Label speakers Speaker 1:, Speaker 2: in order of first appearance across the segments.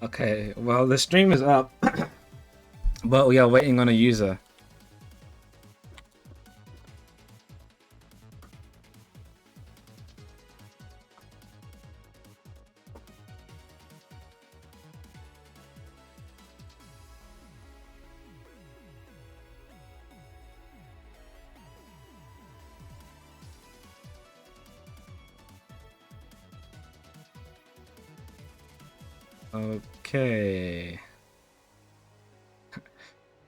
Speaker 1: Okay, well the stream is up, but we are waiting on a user. Okay.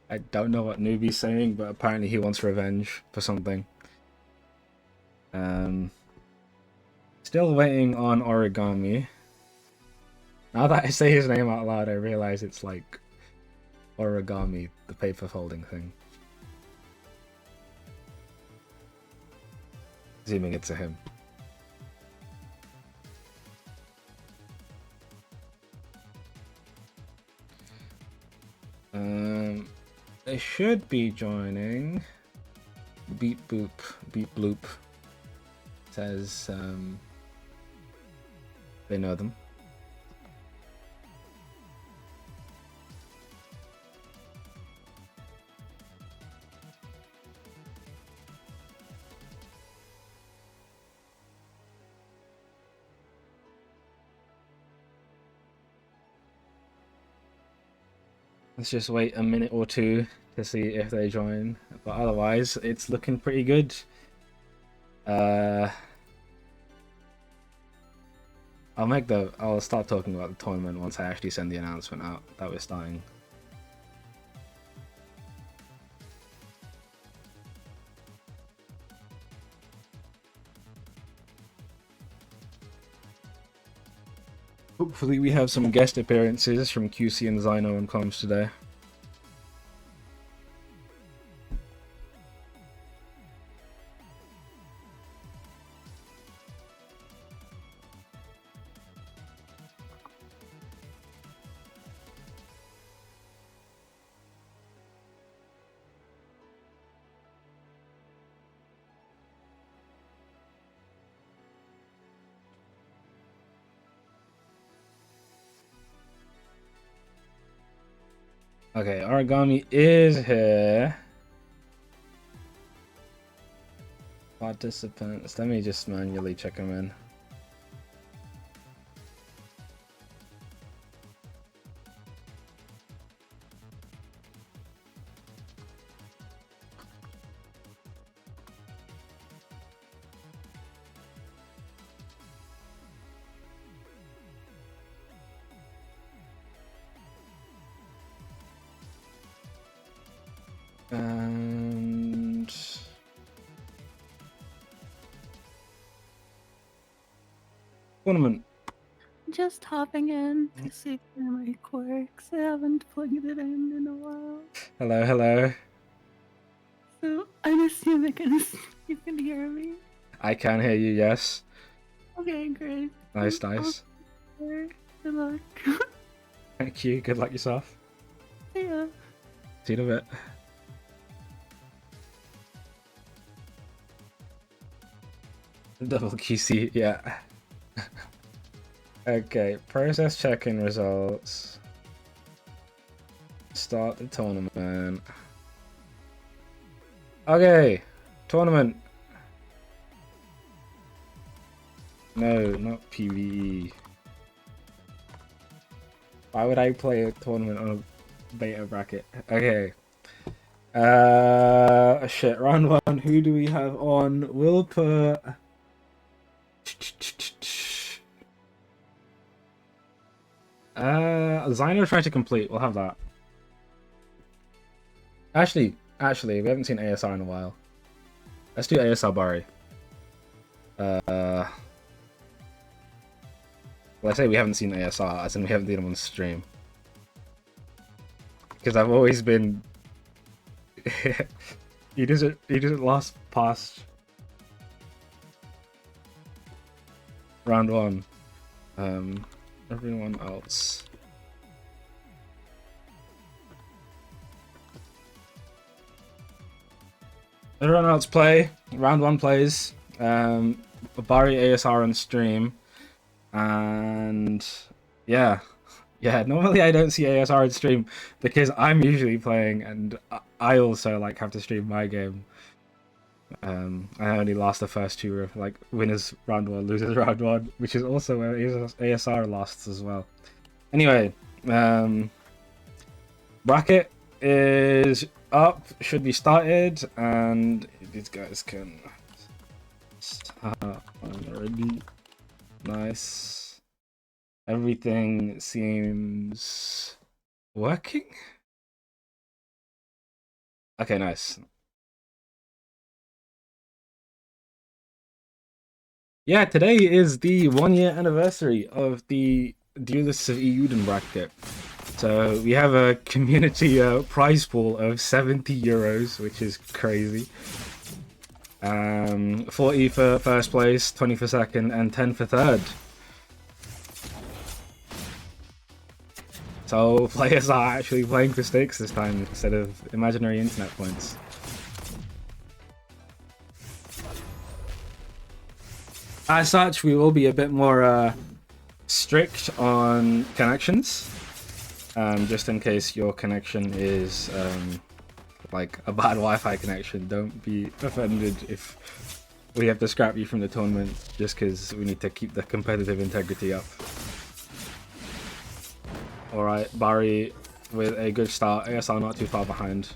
Speaker 1: I don't know what Newbie's saying, but apparently he wants revenge for something. Still waiting on Origami. Now that I say his name out loud, I realize it's like Origami, the paper folding thing. Assuming it's a him. They should be joining. Beep boop, beep bloop. Says they know them. Let's just wait a minute or two to see if they join. But otherwise, it's looking pretty good. I'll start talking about the tournament once I actually send the announcement out that we're starting. Hopefully we have some guest appearances from QC and Zyno and comms today. Okay, Origami is here. Participants, let me just manually check them in. And tournament.
Speaker 2: Just hopping in to see if my mic works. I haven't plugged it in a while.
Speaker 1: Hello, hello.
Speaker 2: So I'm assuming you can hear me.
Speaker 1: I can hear you, yes.
Speaker 2: Okay, great.
Speaker 1: Nice, nice.
Speaker 2: Good luck.
Speaker 1: Thank you. Good luck yourself.
Speaker 2: Yeah.
Speaker 1: See you in a bit. Double QC, yeah. Okay, process check-in results. Start the tournament. Okay, tournament. No, not PvE. Why would I play a tournament on a beta bracket? Okay. Shit, round one. Who do we have on? We'll put... Zyno trying to complete. We'll have that. Actually, we haven't seen ASR in a while. Let's do ASR Bari. Well, I say we haven't seen ASR, as in we haven't seen him on stream. Because I've always been... he doesn't last past round one. Everyone else. Everyone else play. Round one plays. Bari ASR on stream. And yeah, Yeah, normally I don't see ASR in stream because I'm usually playing, and I also like have to stream my game. I only lost the first two, like winners round one, losers round one, which is also where ASR lasts as well. Anyway, bracket is up, should be started, and these guys can start already. Nice. Everything seems working. Okay, nice. Yeah, today is the 1 year anniversary of the Duelists of EUden bracket. So we have a community prize pool of 70 euros, which is crazy. 40 for first place, 20 for second, and 10 for third. So players are actually playing for stakes this time instead of imaginary internet points. As such, we will be a bit more strict on connections, just in case your connection is like a bad Wi-Fi connection. Don't be offended if we have to scrap you from the tournament just because we need to keep the competitive integrity up. Alright, Barry with a good start. ASR not too far behind.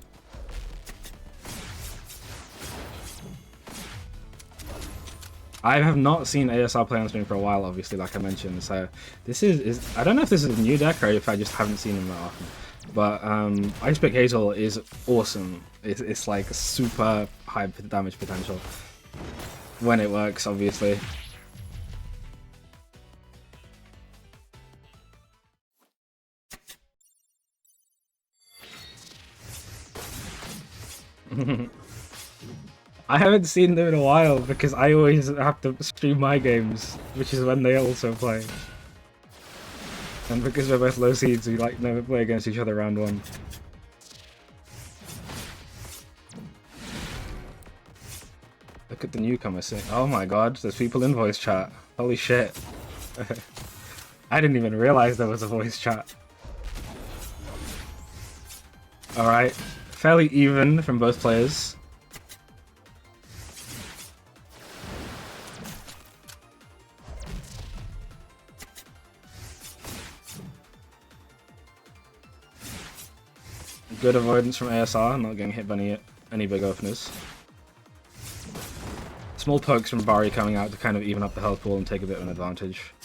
Speaker 1: I have not seen ASR play on stream for a while, obviously, like I mentioned. So this is I don't know if this is a new deck or if I just haven't seen him that often. But Ice Pick Hazel is awesome. It's like super high damage potential when it works, obviously. I haven't seen them in a while because I always have to stream my games, which is when they also play. And because we're both low seeds, we like never play against each other round one. Look at the newcomer saying, "Oh my god, there's people in voice chat. Holy shit." I didn't even realize there was a voice chat. Alright, fairly even from both players. Good avoidance from ASR, not getting hit by any big openers. Small pokes from Bari coming out to kind of even up the health pool and take a bit of an advantage.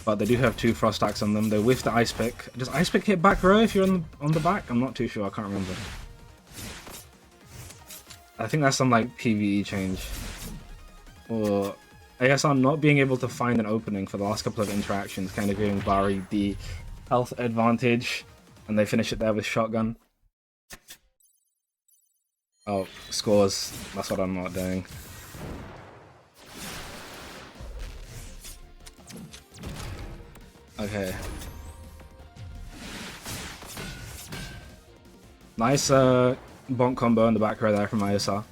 Speaker 1: But they do have 2 frost stacks on them. They whiff the ice pick. Does ice pick hit back row if you're on the back? I'm not too sure, I can't remember. I think that's some like PvE change. Or ASR not being able to find an opening for the last couple of interactions, kind of giving Bari the health advantage. And they finish it there with shotgun. Oh, scores. That's what I'm not doing. Okay. Nice bonk combo in the back row there from ISR.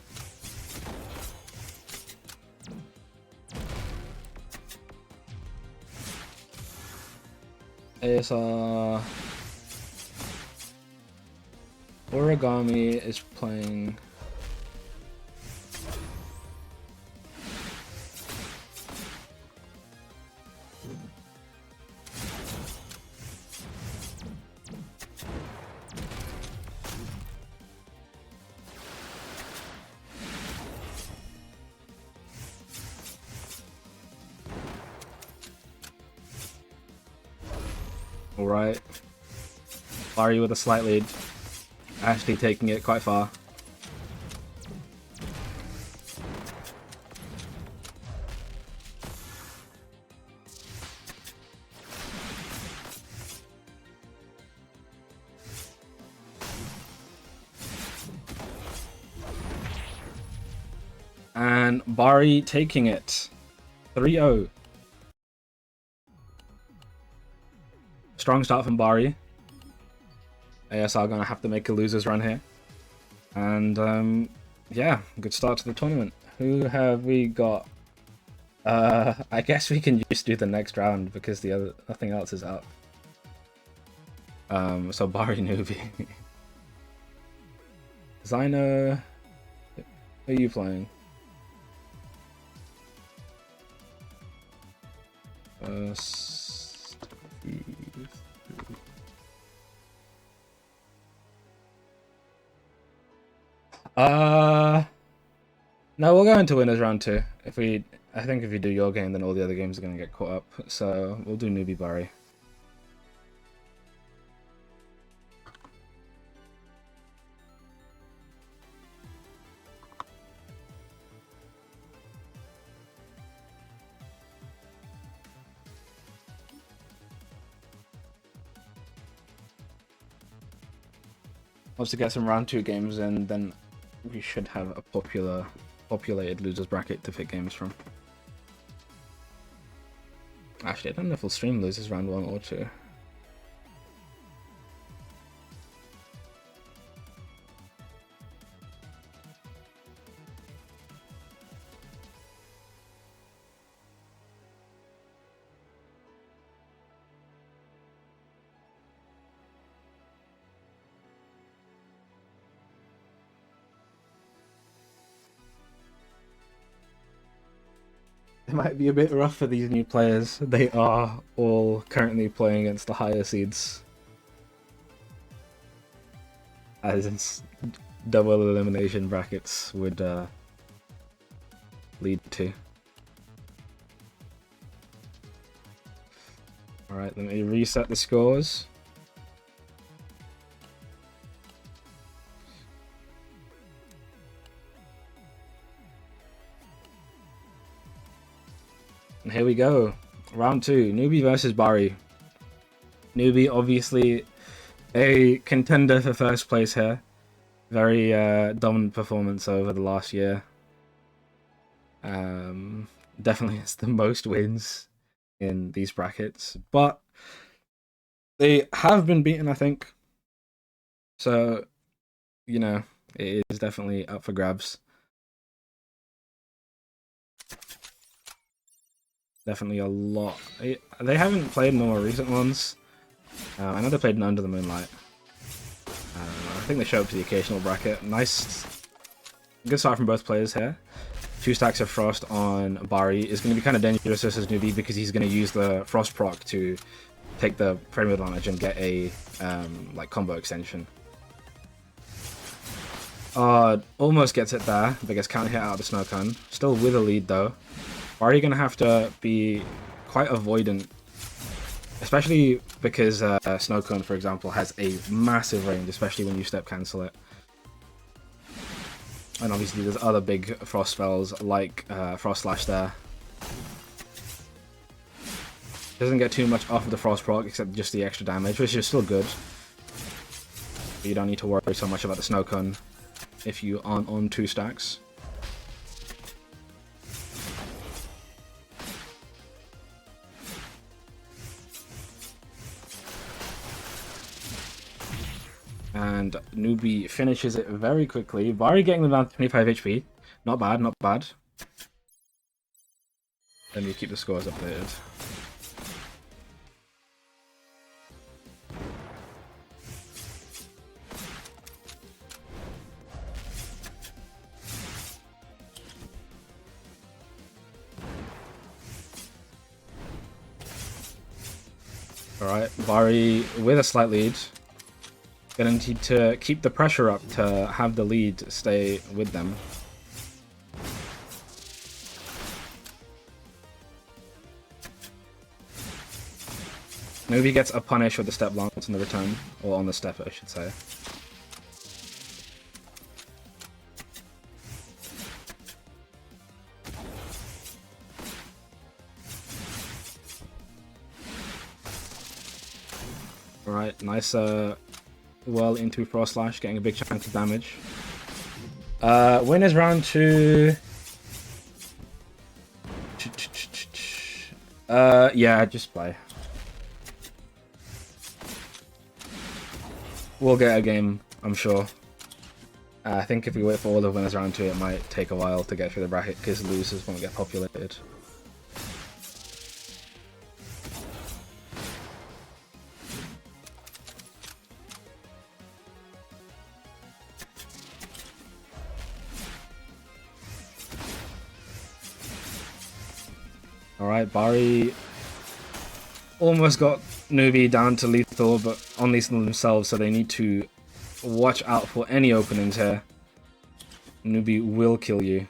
Speaker 1: ASR... Origami is playing... Alright. Bari with a slight lead. Actually taking it quite far. And Bari taking it. 3-0. Strong start from Bari. ASR gonna have to make a loser's run here. And yeah, good start to the tournament. Who have we got? I guess we can just do the next round because nothing else is up. So Bari newbie. Zyno, who are you playing? First, no, we'll go into winners round 2. I think if you do your game, then all the other games are gonna get caught up. So we'll do newbie Bari. Once to get some round 2 games in, then we should have a populated losers bracket to pick games from. Actually, I don't know if we'll stream losers round 1 or 2. It might be a bit rough for these new players. They are all currently playing against the higher seeds. As it's double elimination brackets would lead to. Alright, let me reset the scores. And here we go. Round 2. Newbie versus Bari. Newbie, obviously a contender for first place here. Very dominant performance over the last year. Definitely has the most wins in these brackets. But they have been beaten, I think. So, you know, it is definitely up for grabs. Definitely a lot. They haven't played in the more recent ones. I know they played in Under the Moonlight. I think they show up to the occasional bracket. Nice. Good start from both players here. 2 stacks of Frost on Bari is going to be kind of dangerous versus Newbie because he's going to use the Frost proc to take the frame advantage and get a like combo extension. Almost gets it there, but gets counter hit out of the snow cone. Still with a lead though. Bari going to have to be quite avoidant, especially because snow cone, for example, has a massive range, especially when you step cancel it. And obviously there's other big frost spells like Frost Slash there. Doesn't get too much off of the Frost proc except just the extra damage, which is still good. But you don't need to worry so much about the snow cone if you aren't on 2 stacks. And Newbie finishes it very quickly. Bari getting them down to 25 HP. Not bad, not bad. Then we keep the scores updated. Alright, Bari with a slight lead. Gonna need to keep the pressure up to have the lead stay with them. Newbie gets a punish with the step lance on the return, or on the step I should say. Alright, nice well into Frost Slash, getting a big chunk of damage. Winners round 2. Yeah, just play. We'll get a game, I'm sure. I think if we wait for all the winners round 2, it might take a while to get through the bracket because losers won't get populated. Alright, Bari almost got Newbie down to lethal, but on lethal themselves, so they need to watch out for any openings here. Newbie will kill you.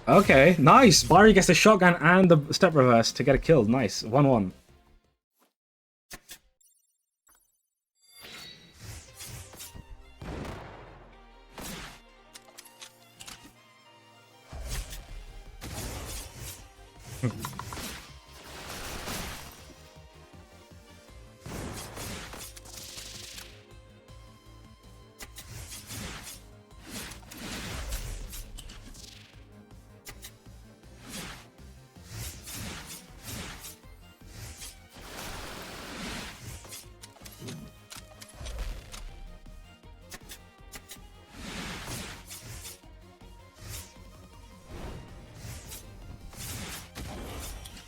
Speaker 1: Okay, nice! Bari gets the shotgun and the step reverse to get a kill. Nice. 1-1.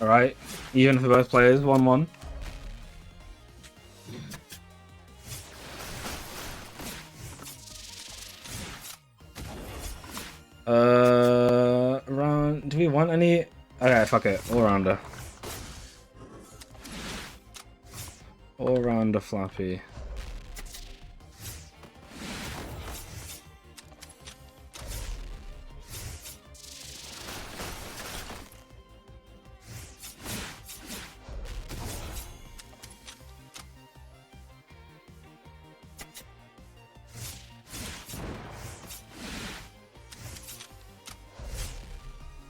Speaker 1: Alright, even for both players, 1-1. Do we want any? Okay, fuck it. All-rounder. All-rounder Flappy.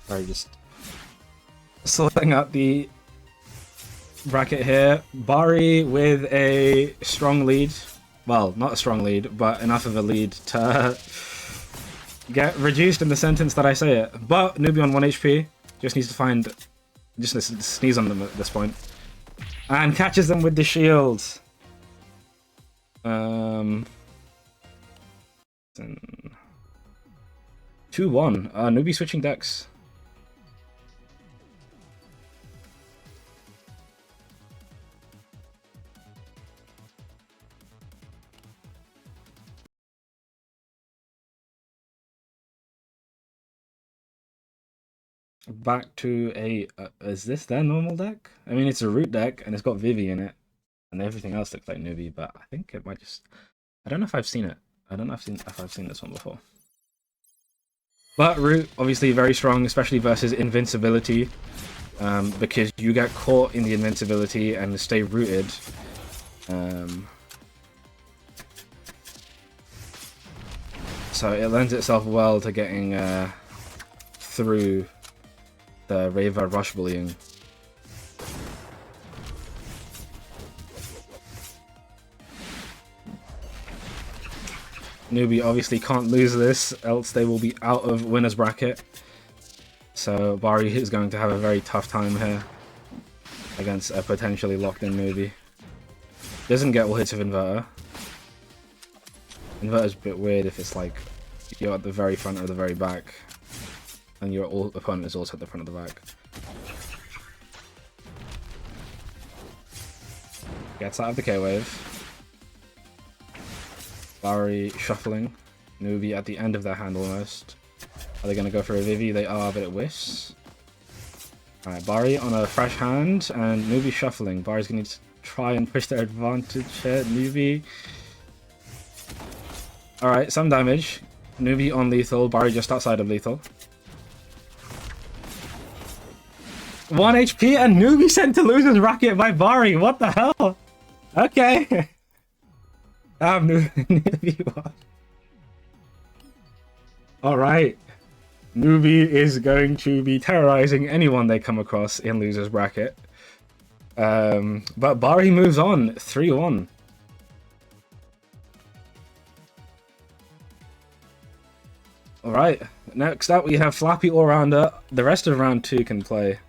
Speaker 1: Sorry, just sorting out the bracket here. Bari with a strong lead. Well, not a strong lead, but enough of a lead to get reduced in the sentence that I say it. But Newbie on 1 HP just needs to find, just sneeze on them at this point, and catches them with the shield. 2-1. Newbie switching decks. Back to a is this their normal deck? I mean, it's a root deck and it's got Vivi in it, and everything else looks like Newbie, but I think it might just, I don't know if I've seen it. I don't know if I've seen this one before. But root obviously very strong, especially versus invincibility, because you get caught in the invincibility and stay rooted. So it lends itself well to getting through the Reva rush bullying. Newbie obviously can't lose this, else they will be out of winner's bracket. So Bari is going to have a very tough time here against a potentially locked in Newbie. Doesn't get all hits of Inverter. Inverter's a bit weird if it's like you're at the very front or the very back, and your opponent is also at the front of the back. Gets out of the K-Wave. Bari shuffling. Newbie at the end of their hand almost. Are they going to go for a Vivi? They are, but it whiffs. Alright, Bari on a fresh hand, and Newbie shuffling. Bari's going to try and push their advantage here. Newbie. Alright, some damage. Newbie on lethal. Bari just outside of lethal. 1 HP and Newbie sent to loser's bracket by Bari. What the hell? Okay. Damn, Newbie won. Alright. Newbie is going to be terrorizing anyone they come across in loser's bracket. But Bari moves on. 3-1. Alright. Next up we have Flappy All-Rounder. The rest of round 2 can play.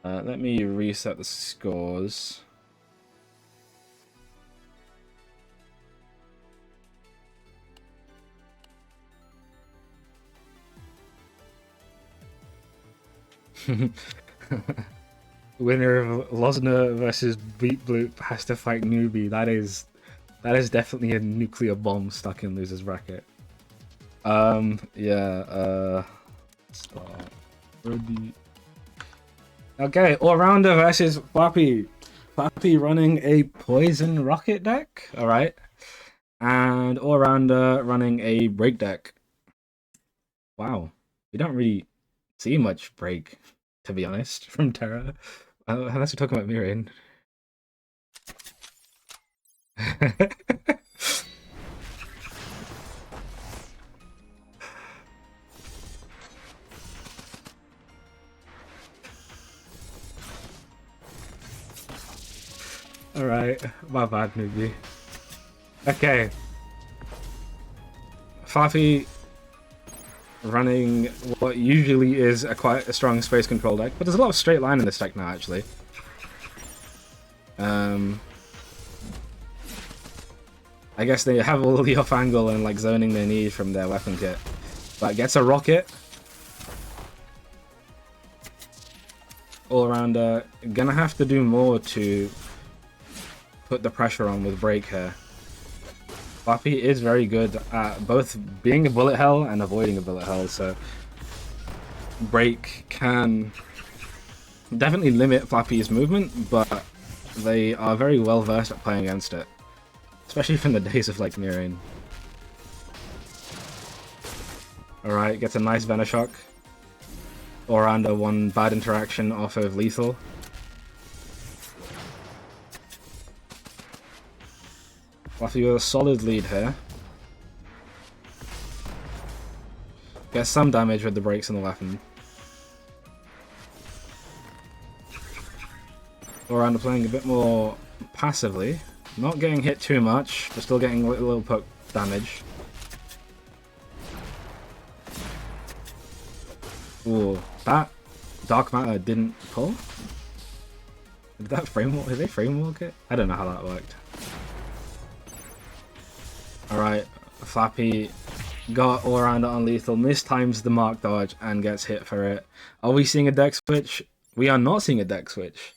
Speaker 1: Let me reset the scores. Winner of Losner versus Beat Bloop has to fight Newbie. That is definitely a nuclear bomb stuck in loser's bracket. Yeah, start. Ready. Okay, All-Rounder versus Flappy. Flappy running a Poison Rocket deck, alright. And All-Rounder running a Break deck. Wow, we don't really see much Break, to be honest, from Terra. Unless we're talking about Mirren. Alright, my bad, newbie. Okay. Fluffy running what usually is quite a strong space control deck, but there's a lot of straight line in this deck now, actually. I guess they have all the off angle and like zoning they need from their weapon kit. But gets a rocket. All-Rounder, gonna have to do more to put the pressure on with Break here. Flappy is very good at both being a bullet hell and avoiding a bullet hell, so Break can definitely limit Flappy's movement, but they are very well versed at playing against it. Especially from the days of like Mirren. Alright, gets a nice Venoshock. All-Rounder one bad interaction off of lethal. Fluffy with a solid lead here. Gets some damage with the breaks in the weapon. All-Rounder playing a bit more passively. Not getting hit too much, but still getting a little poke damage. Ooh, that Dark Matter didn't pull? Did that framework? Did they framework it? I don't know how that worked. Alright, Flappy got All-Rounder on lethal, mistimes the mark dodge, and gets hit for it. Are we seeing a deck switch? We are not seeing a deck switch.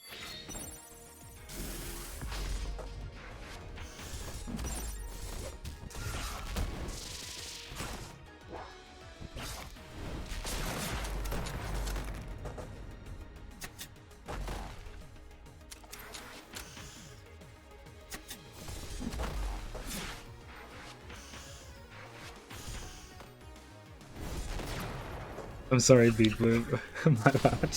Speaker 1: I'm sorry, Beat Blue. My bad.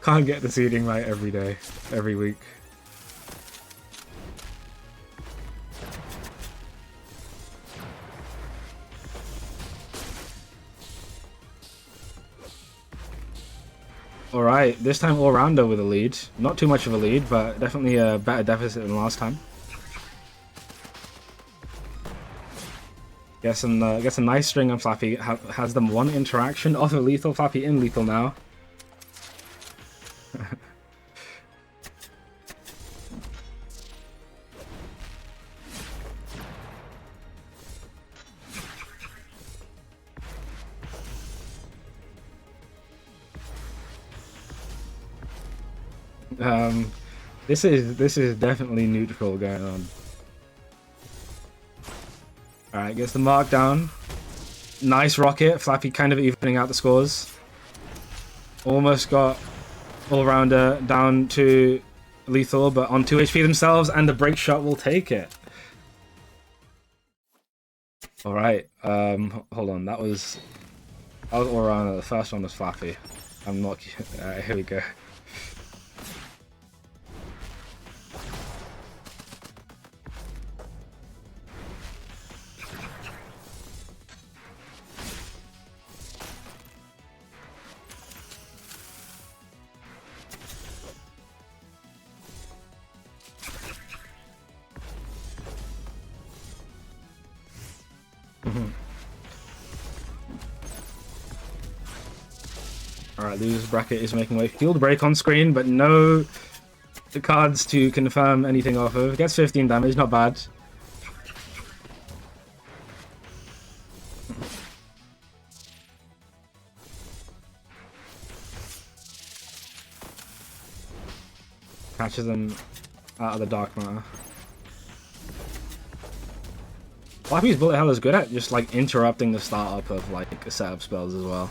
Speaker 1: Can't get the seeding right every day, every week. Alright, this time All-Rounder with a lead. Not too much of a lead, but definitely a better deficit than last time. Gets a nice string on Flappy, has them one interaction off of lethal, Flappy in lethal now. This is definitely neutral going on. Alright, gets the mark down. Nice rocket. Flappy kind of evening out the scores. Almost got All-Rounder down to lethal, but on 2 HP themselves, and the break shot will take it. Alright, hold on. That was All-Rounder. The first one was Flappy. I'm not... Alright, here we go. Alright, loser's bracket is making way. Field break on screen, but no cards to confirm anything off of. Gets 15 damage, not bad. Catches them out of the dark matter. Flappy's bullet hell is good at just like interrupting the startup of like setup spells as well.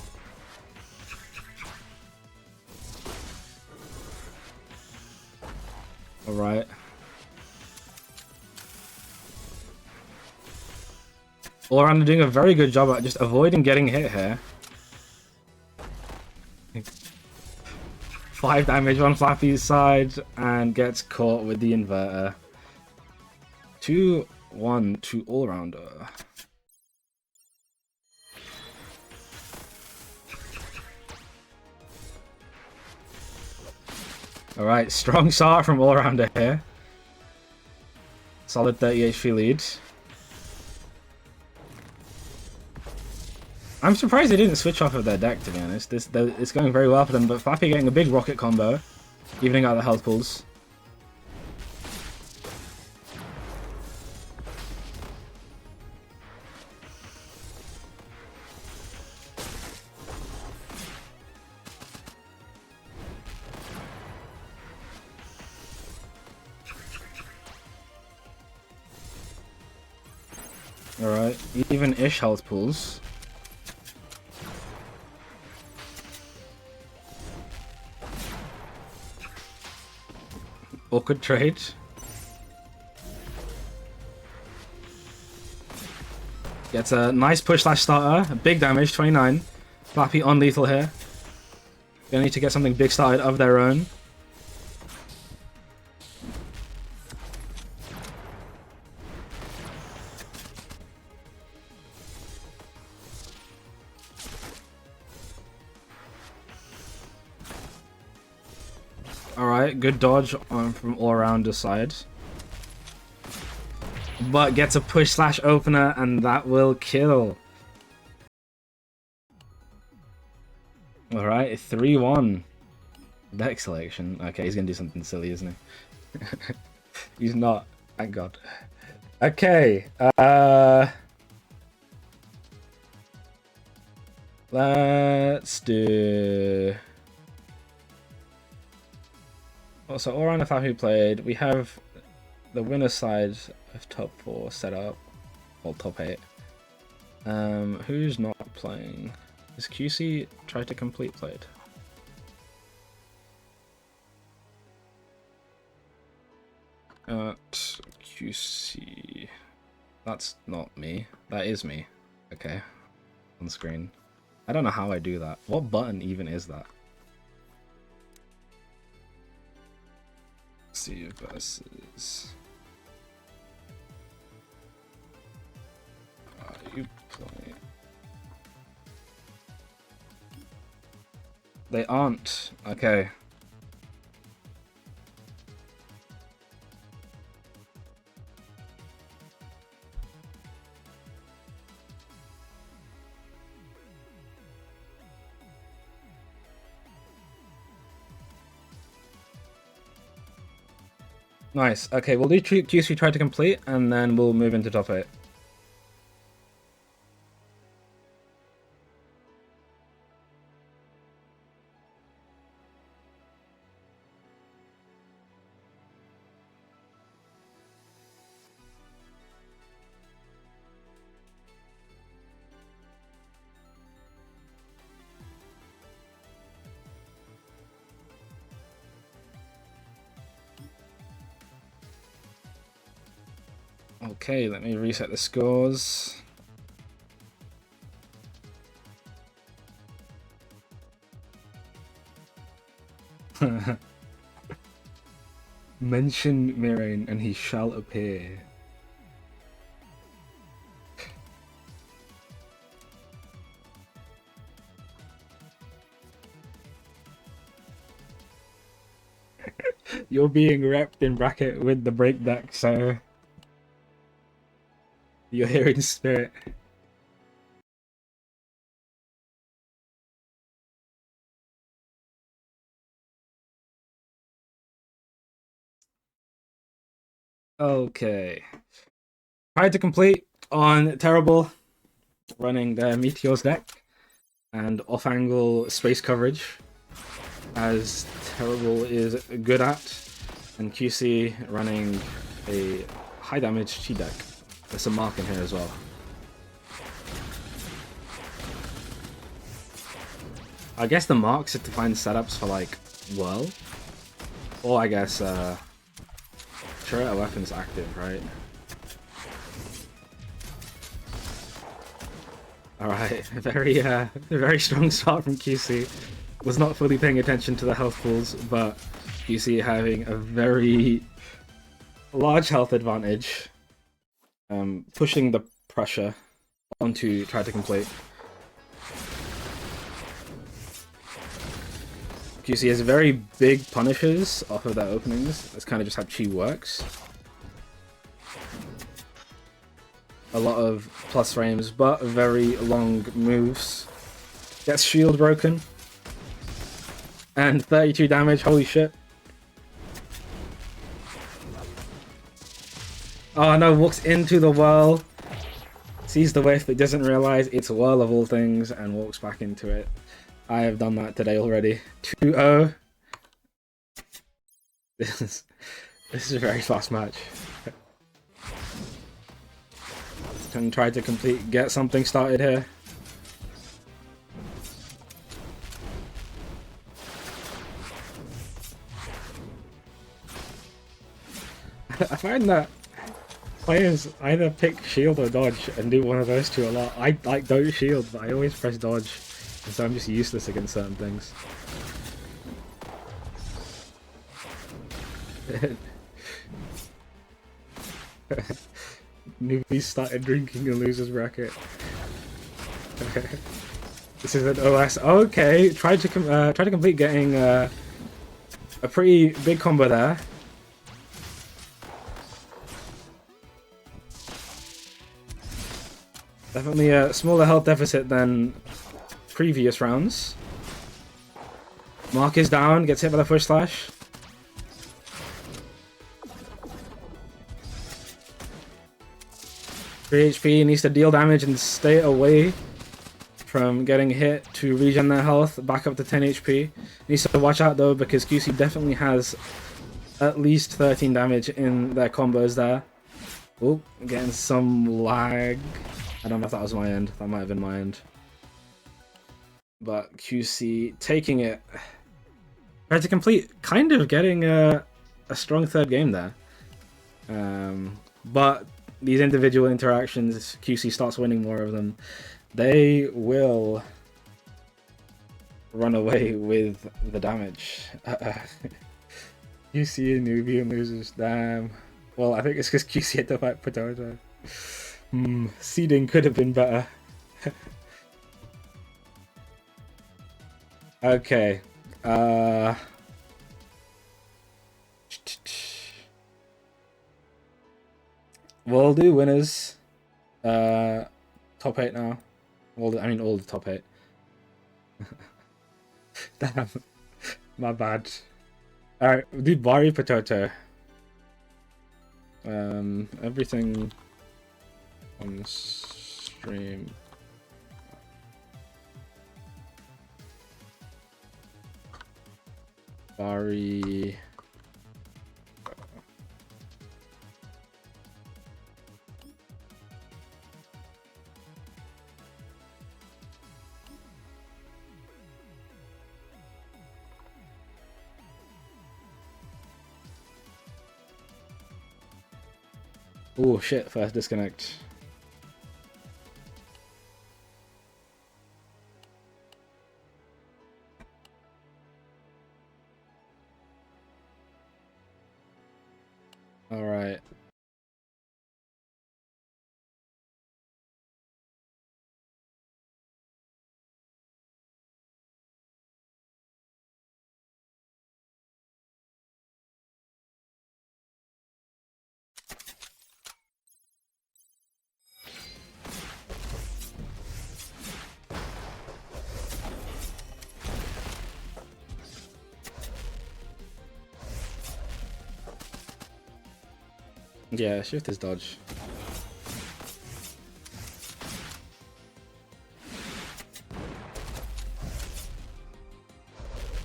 Speaker 1: Alright. All-rounder doing a very good job at just avoiding getting hit here. 5 damage on Flappy's side and gets caught with the inverter. 2-1 to all-rounder. Alright, strong start from all-rounder here. Solid 30 HP lead. I'm surprised they didn't switch off of their deck, to be honest. It's going very well for them, but Flappy getting a big rocket combo, evening out the health pools. Alright, even-ish health pools. Awkward trade. Gets a nice push slash starter. Big damage, 29. Flappy on lethal here. Gonna need to get something big started of their own. Alright, good dodge from all-rounder side. But gets a push slash opener and that will kill. Alright, 3-1. Deck selection. Okay, he's gonna do something silly, isn't he? He's not. Thank God. Okay, let's do... So all around the fact who played, we have the winner side of top 4 set up, or top 8. Who's not playing? Is QC try to complete played? QC. That's not me. That is me. Okay. On screen. I don't know how I do that. What button even is that? See versus. You play. They aren't. Okay. Nice. Okay, we'll do QC try to complete, and then we'll move into top 8. Okay, let me reset the scores. Mention Mirain and he shall appear. You're being repped in bracket with the break deck, so you're here in spirit. Okay. Tried to complete on Terrible, running the Meteors deck and off-angle space coverage, as Terrible is good at. And QC running a high damage chi deck. There's some mark in here as well. I guess the marks are to find setups for like Whirl. Or I guess turret weapons active, right? Alright, very strong start from QC. Was not fully paying attention to the health pools, but QC having a very large health advantage. Pushing the pressure onto try to complete. QC has very big punishes off of their openings. That's kind of just how Chi works. A lot of plus frames, but very long moves. Gets shield broken. And 32 damage, holy shit. Oh no, walks into the whirl. Sees the whiff, but doesn't realize it's a whirl of all things, and walks back into it. I have done that today already. 2-0. This is a very fast match. Can try to get something started here. I find that players either pick shield or dodge and do one of those two a lot. I like don't shield, but I always press dodge, and so I'm just useless against certain things. Newbies started drinking a loser's bracket. This is an OS. Okay, tried to complete getting a pretty big combo there. Definitely a smaller health deficit than previous rounds. Mark is down, gets hit by the push slash. HP needs to deal damage and stay away from getting hit to regen their health, back up to 10 HP. Needs to watch out though, because QC definitely has at least 13 damage in their combos there. Oh, getting some lag. I don't know if that was my end. That might have been my end. But QC taking it. Tried to complete, kind of getting a strong third game there. But these individual interactions, QC starts winning more of them. They will run away with the damage. QC and Nubian loses. Damn. Well, I think it's because QC had to fight Potato. Seeding could have been better. Okay. We'll do winners. Top 8 now. All the top 8. Damn. My bad. Alright, we'll do Bari Potato. Everything on stream. Bari. Oh shit, first disconnect. All right. Yeah, shift is dodge.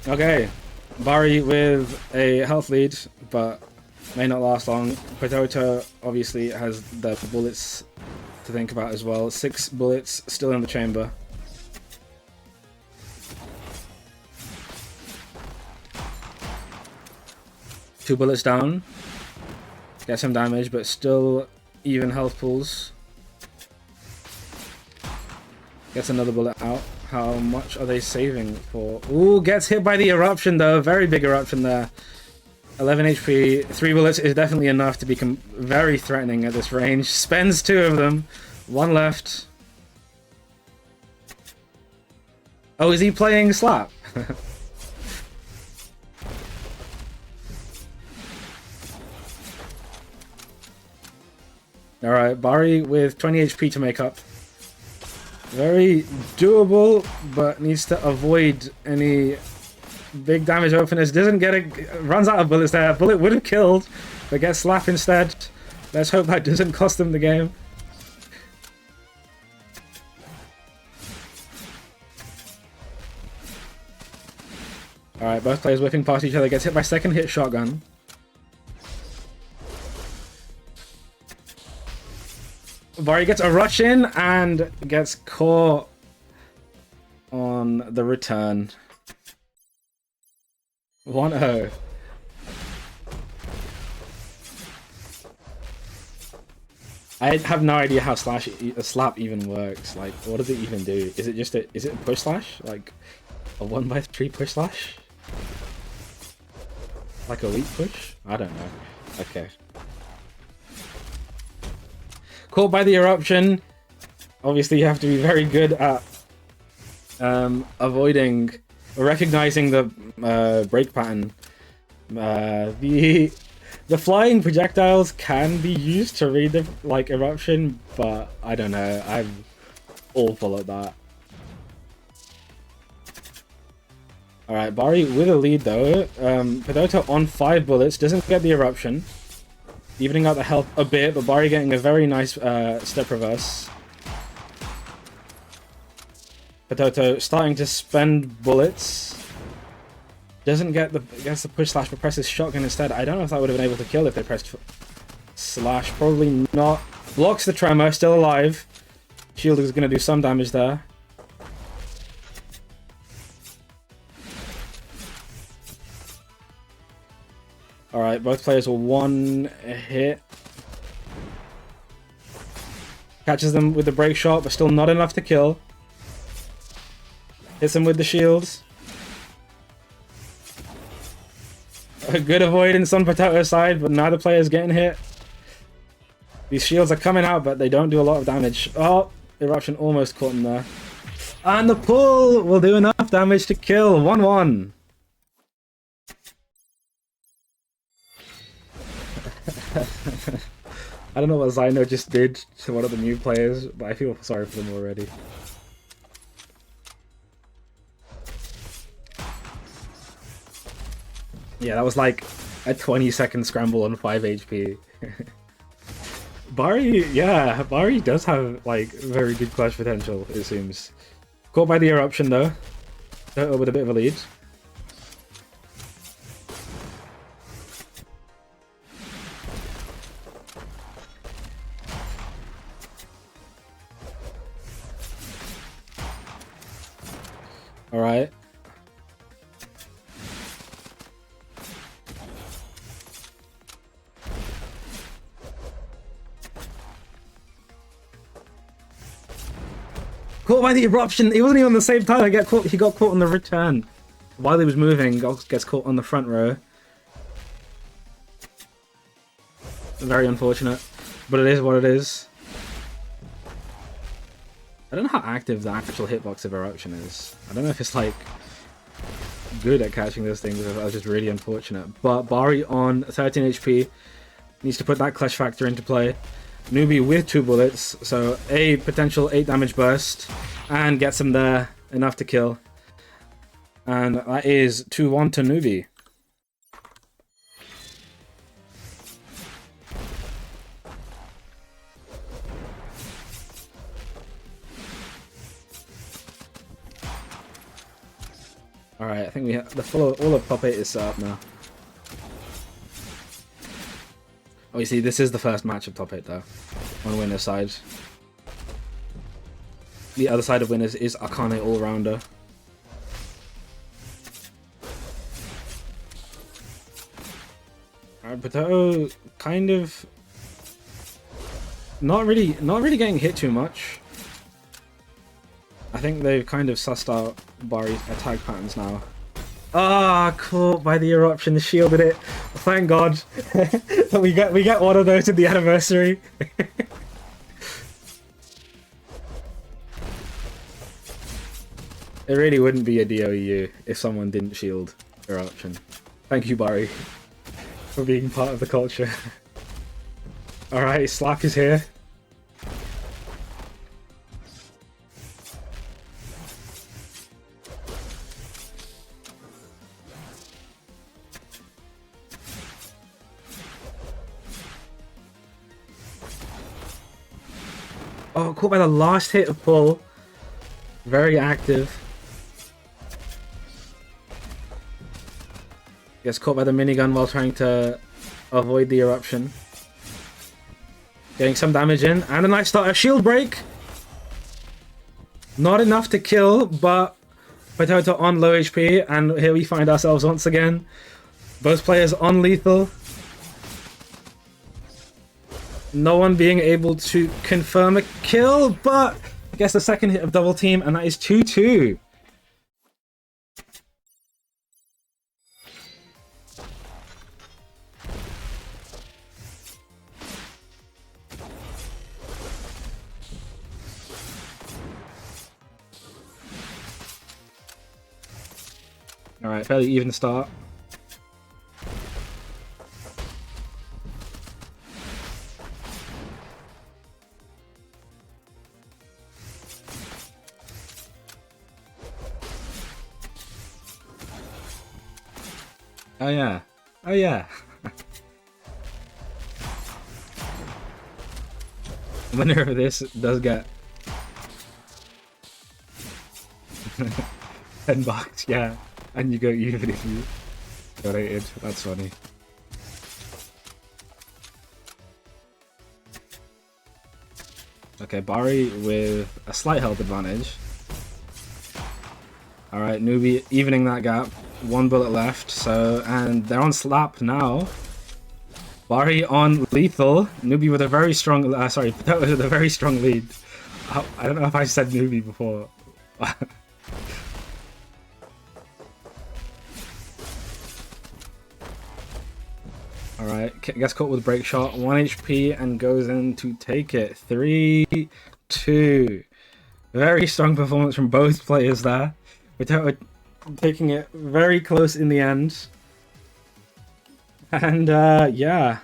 Speaker 1: Okay, Bari with a health lead, but may not last long. Potato obviously has the bullets to think about as well. 6 bullets still in the chamber. Two bullets down. Get some damage, but still even health pools. Gets another bullet out. How much are they saving for? Ooh, gets hit by the eruption though. Very big eruption there. 11 HP. 3 bullets is definitely enough to become very threatening at this range. Spends 2 of them. 1 left. Oh, is he playing Slap? Alright, Bari with 20 HP to make up. Very doable, but needs to avoid any big damage openers. Doesn't get a... runs out of bullets there. Bullet would have killed, but gets Slap instead. Let's hope that doesn't cost them the game. Alright, both players whipping past each other. Gets hit by second hit shotgun. Bari gets a rush in and gets caught on the return. 1-0. I have no idea how slap even works. Like, what does it even do? Is it just is it a push slash? Like a 1x3 push slash? Like a weak push? I don't know. Okay. Caught by the eruption. Obviously, you have to be very good at avoiding or recognizing the break pattern. The flying projectiles can be used to read the eruption, but I don't know. I'm awful at that. All right, Bari with a lead though. Potato on 5 bullets, doesn't get the eruption. Evening out the health a bit, but Bari getting a very nice step reverse. Potato starting to spend bullets. Doesn't get the push slash, but presses shotgun instead. I don't know if that would have been able to kill if they pressed slash. Probably not. Blocks the tremor, still alive. Shield is going to do some damage there. Alright, both players will 1 hit. Catches them with the break shot, but still not enough to kill. Hits them with the shields. A good avoidance on Potato's side, but neither player's getting hit. These shields are coming out, but they don't do a lot of damage. Oh, eruption almost caught him there. And the pull will do enough damage to kill. 1-1. I don't know what Zyno just did to one of the new players, but I feel sorry for them already. Yeah, that was like a 20-second scramble on 5 HP. Bari does have very good clutch potential, it seems. Caught by the eruption though, with a bit of a lead. Alright. Caught by the eruption. He wasn't even on the same time. He got caught on the return. While he was moving, gets caught on the front row. Very unfortunate. But it is what it is. I don't know how active the actual hitbox of eruption is. I don't know if it's good at catching those things, or if that was just really unfortunate. But Bari on 13 HP needs to put that clutch factor into play. Newbie with 2 bullets, so a potential 8 damage burst, and gets him there, enough to kill. And that is 2-1 to Newbie. Alright, I think we have the full all of top 8 is set up now. Oh, you see, this is the first match of top 8 though, on winner's side. The other side of winners is Akane All-Rounder. Alright, Potato kind of not really getting hit too much. I think they've kind of sussed out Bari's attack patterns now. Ah, caught by the eruption, shielded it. Thank God. we get one of those in the anniversary. It really wouldn't be a DOU if someone didn't shield eruption. Thank you, Bari, for being part of the culture. Alright, Slack is here. Oh, caught by the last hit of pull. Very active. Gets caught by the minigun while trying to avoid the eruption. Getting some damage in, and a nice start. A shield break! Not enough to kill, but Potato on low HP, and here we find ourselves once again. Both players on lethal. No one being able to confirm a kill, but I guess the second hit of double team, and that is 2-2. Alright, fairly even start. Oh yeah. Oh yeah. The winner of this does get $10, yeah. And you go even if you donated. That's funny. Okay, Bari with a slight health advantage. Alright, Newbie evening that gap. One bullet left, so, and they're on slap now. Bari on lethal. Newbie with a very strong, sorry, that was with a very strong lead. I don't know if I said Newbie before. Alright, gets caught with break shot, 1 HP and goes in to take it. 3-2. Very strong performance from both players there. Without taking it very close in the end. And yeah.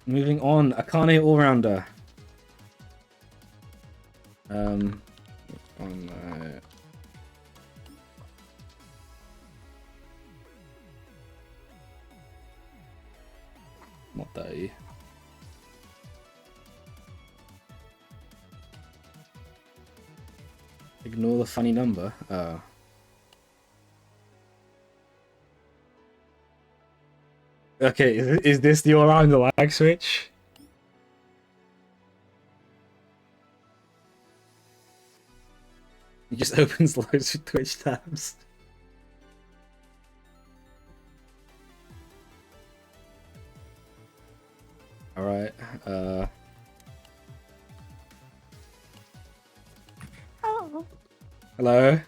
Speaker 1: Moving on, Akane All-Rounder. Not that. Ignore the funny number. Oh. Okay, is this the all-round lag switch? He just opens loads of Twitch tabs. Alright,
Speaker 2: Oh.
Speaker 1: Hello.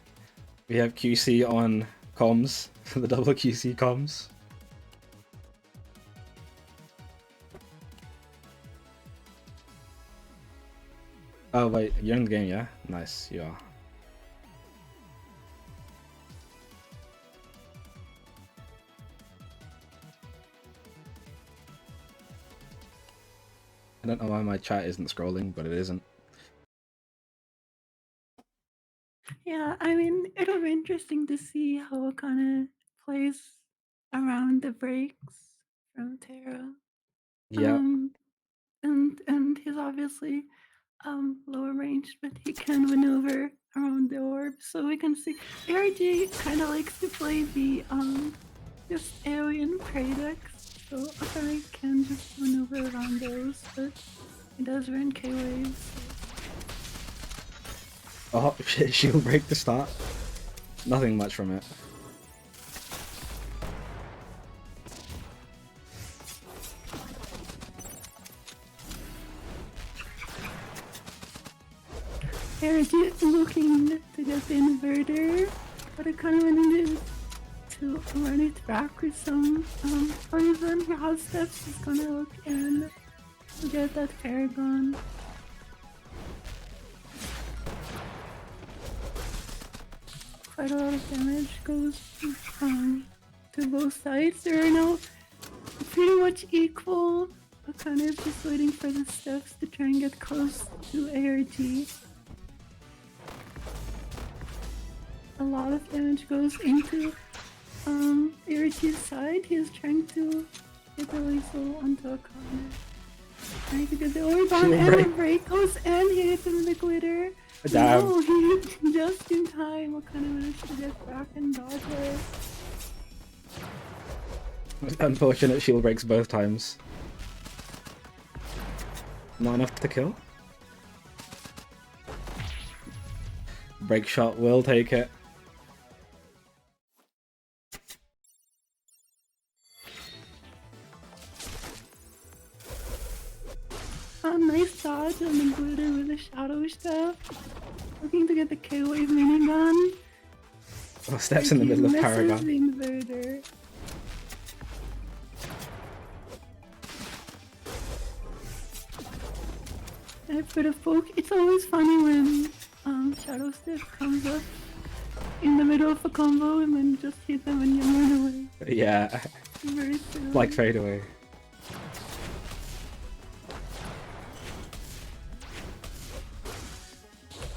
Speaker 1: We have QC on comms for the double QC comms. Oh wait, you're in the game, yeah? Nice, you are. I don't know why my chat isn't scrolling, but it isn't.
Speaker 2: Yeah, I mean, it'll be interesting to see how it kind of plays around the breaks from Terra.
Speaker 1: Yeah.
Speaker 2: And he's obviously lower range, but he can maneuver around the orb. So we can see ARG kind of likes to play the just alien prey decks. So Akari can just maneuver around those, but he does run K waves.
Speaker 1: Oh, shield break to start. Nothing much from it.
Speaker 2: ARG looking to get the inverter, but I kind of wanted to run it back with some poison. House steps is gonna look in to get that Paragon. Quite a lot of damage goes to both sides. They are now pretty much equal. Akane is just waiting for the steps to try and get close to ARG. A lot of damage goes into ARG's side. He is trying to get the lethal onto Akane. Trying to get the orb on, and the break goes in. He hits him with the glitter.
Speaker 1: Damn.
Speaker 2: No, he hit just in time. Akane managed to get back and dodge it.
Speaker 1: Unfortunate shield breaks both times. Not enough to kill. Break shot will take it.
Speaker 2: Nice dodge on the glitter with the shadow step. Looking to get the K-Wave minigun.
Speaker 1: Oh, steps in the middle of Paragon.
Speaker 2: The inverter. And a bit of poke. It's always funny when Shadow Step comes up in the middle of a combo and then just hit them and you run away.
Speaker 1: Yeah.
Speaker 2: Very silly.
Speaker 1: Like fade away.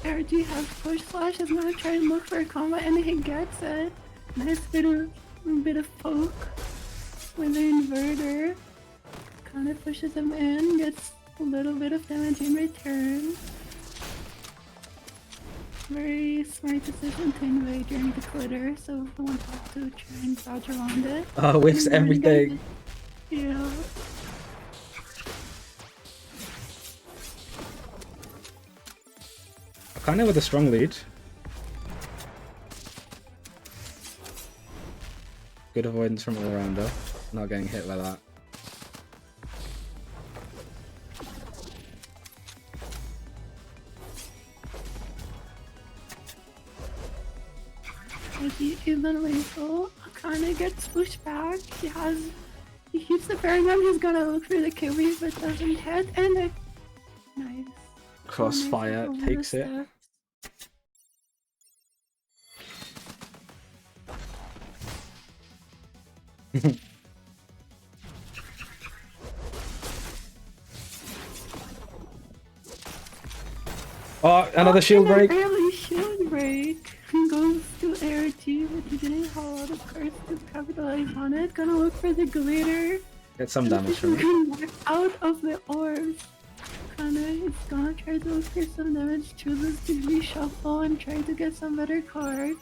Speaker 2: ARG has push slash, is gonna try and look for a combo and he gets it. Nice bit of poke with the inverter. Kinda pushes him in, gets a little bit of damage in return. Very smart decision to invade during the glitter, so we won't have to try and dodge around it.
Speaker 1: Oh, whiffs everything.
Speaker 2: Yeah.
Speaker 1: Kinda with a strong lead. Good avoidance from all around her. Not getting hit by that.
Speaker 2: He isn't lethal. Akane gets pushed back. He hits the Paragon. He's gonna look for the Kiwi, but doesn't hit. And nice.
Speaker 1: Crossfire takes it. Oh, another shield break.
Speaker 2: Barely shield break. Goes to ARG, but he didn't have a lot of cards to capitalize on it. Gonna look for the glitter.
Speaker 1: Get some damage from it.
Speaker 2: Back out of the orbs. He's gonna try to look for some damage. Chooses to reshuffle and try to get some better cards.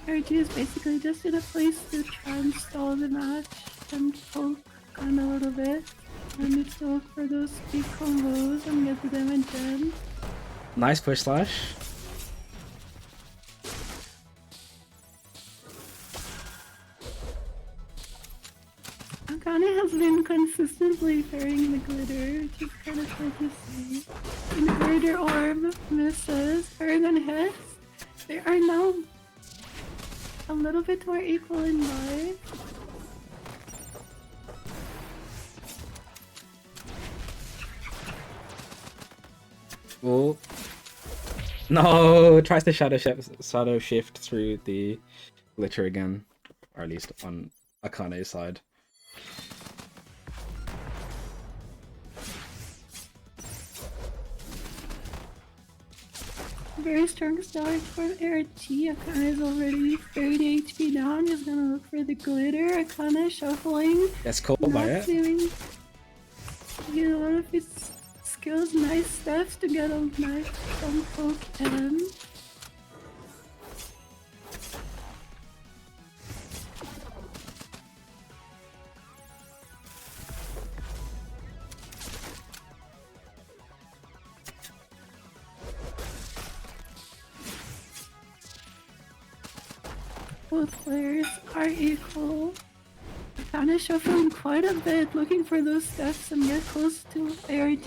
Speaker 2: ARG is basically just in a place to try and stall the match and poke a little bit. And it's to look for those speed combos and get the damage in.
Speaker 1: Nice push slash.
Speaker 2: Akane has been consistently parrying the glitter, which is kind of hard to see. And the glitter orb misses, Paragon hits. They are now a little bit more equal in life.
Speaker 1: Oh. No! Tries to shadow shift through the glitter again. Or at least on Akane's side.
Speaker 2: Very strong start for ARG. Akane is already 30 HP down. He's gonna look for the glitter. Akane shuffling.
Speaker 1: That's cool by it.
Speaker 2: Seeing a lot of his skills, nice steps to get a nice some poke in. Both players are equal. Kind of shuffling quite a bit, looking for those steps and get close to ARG,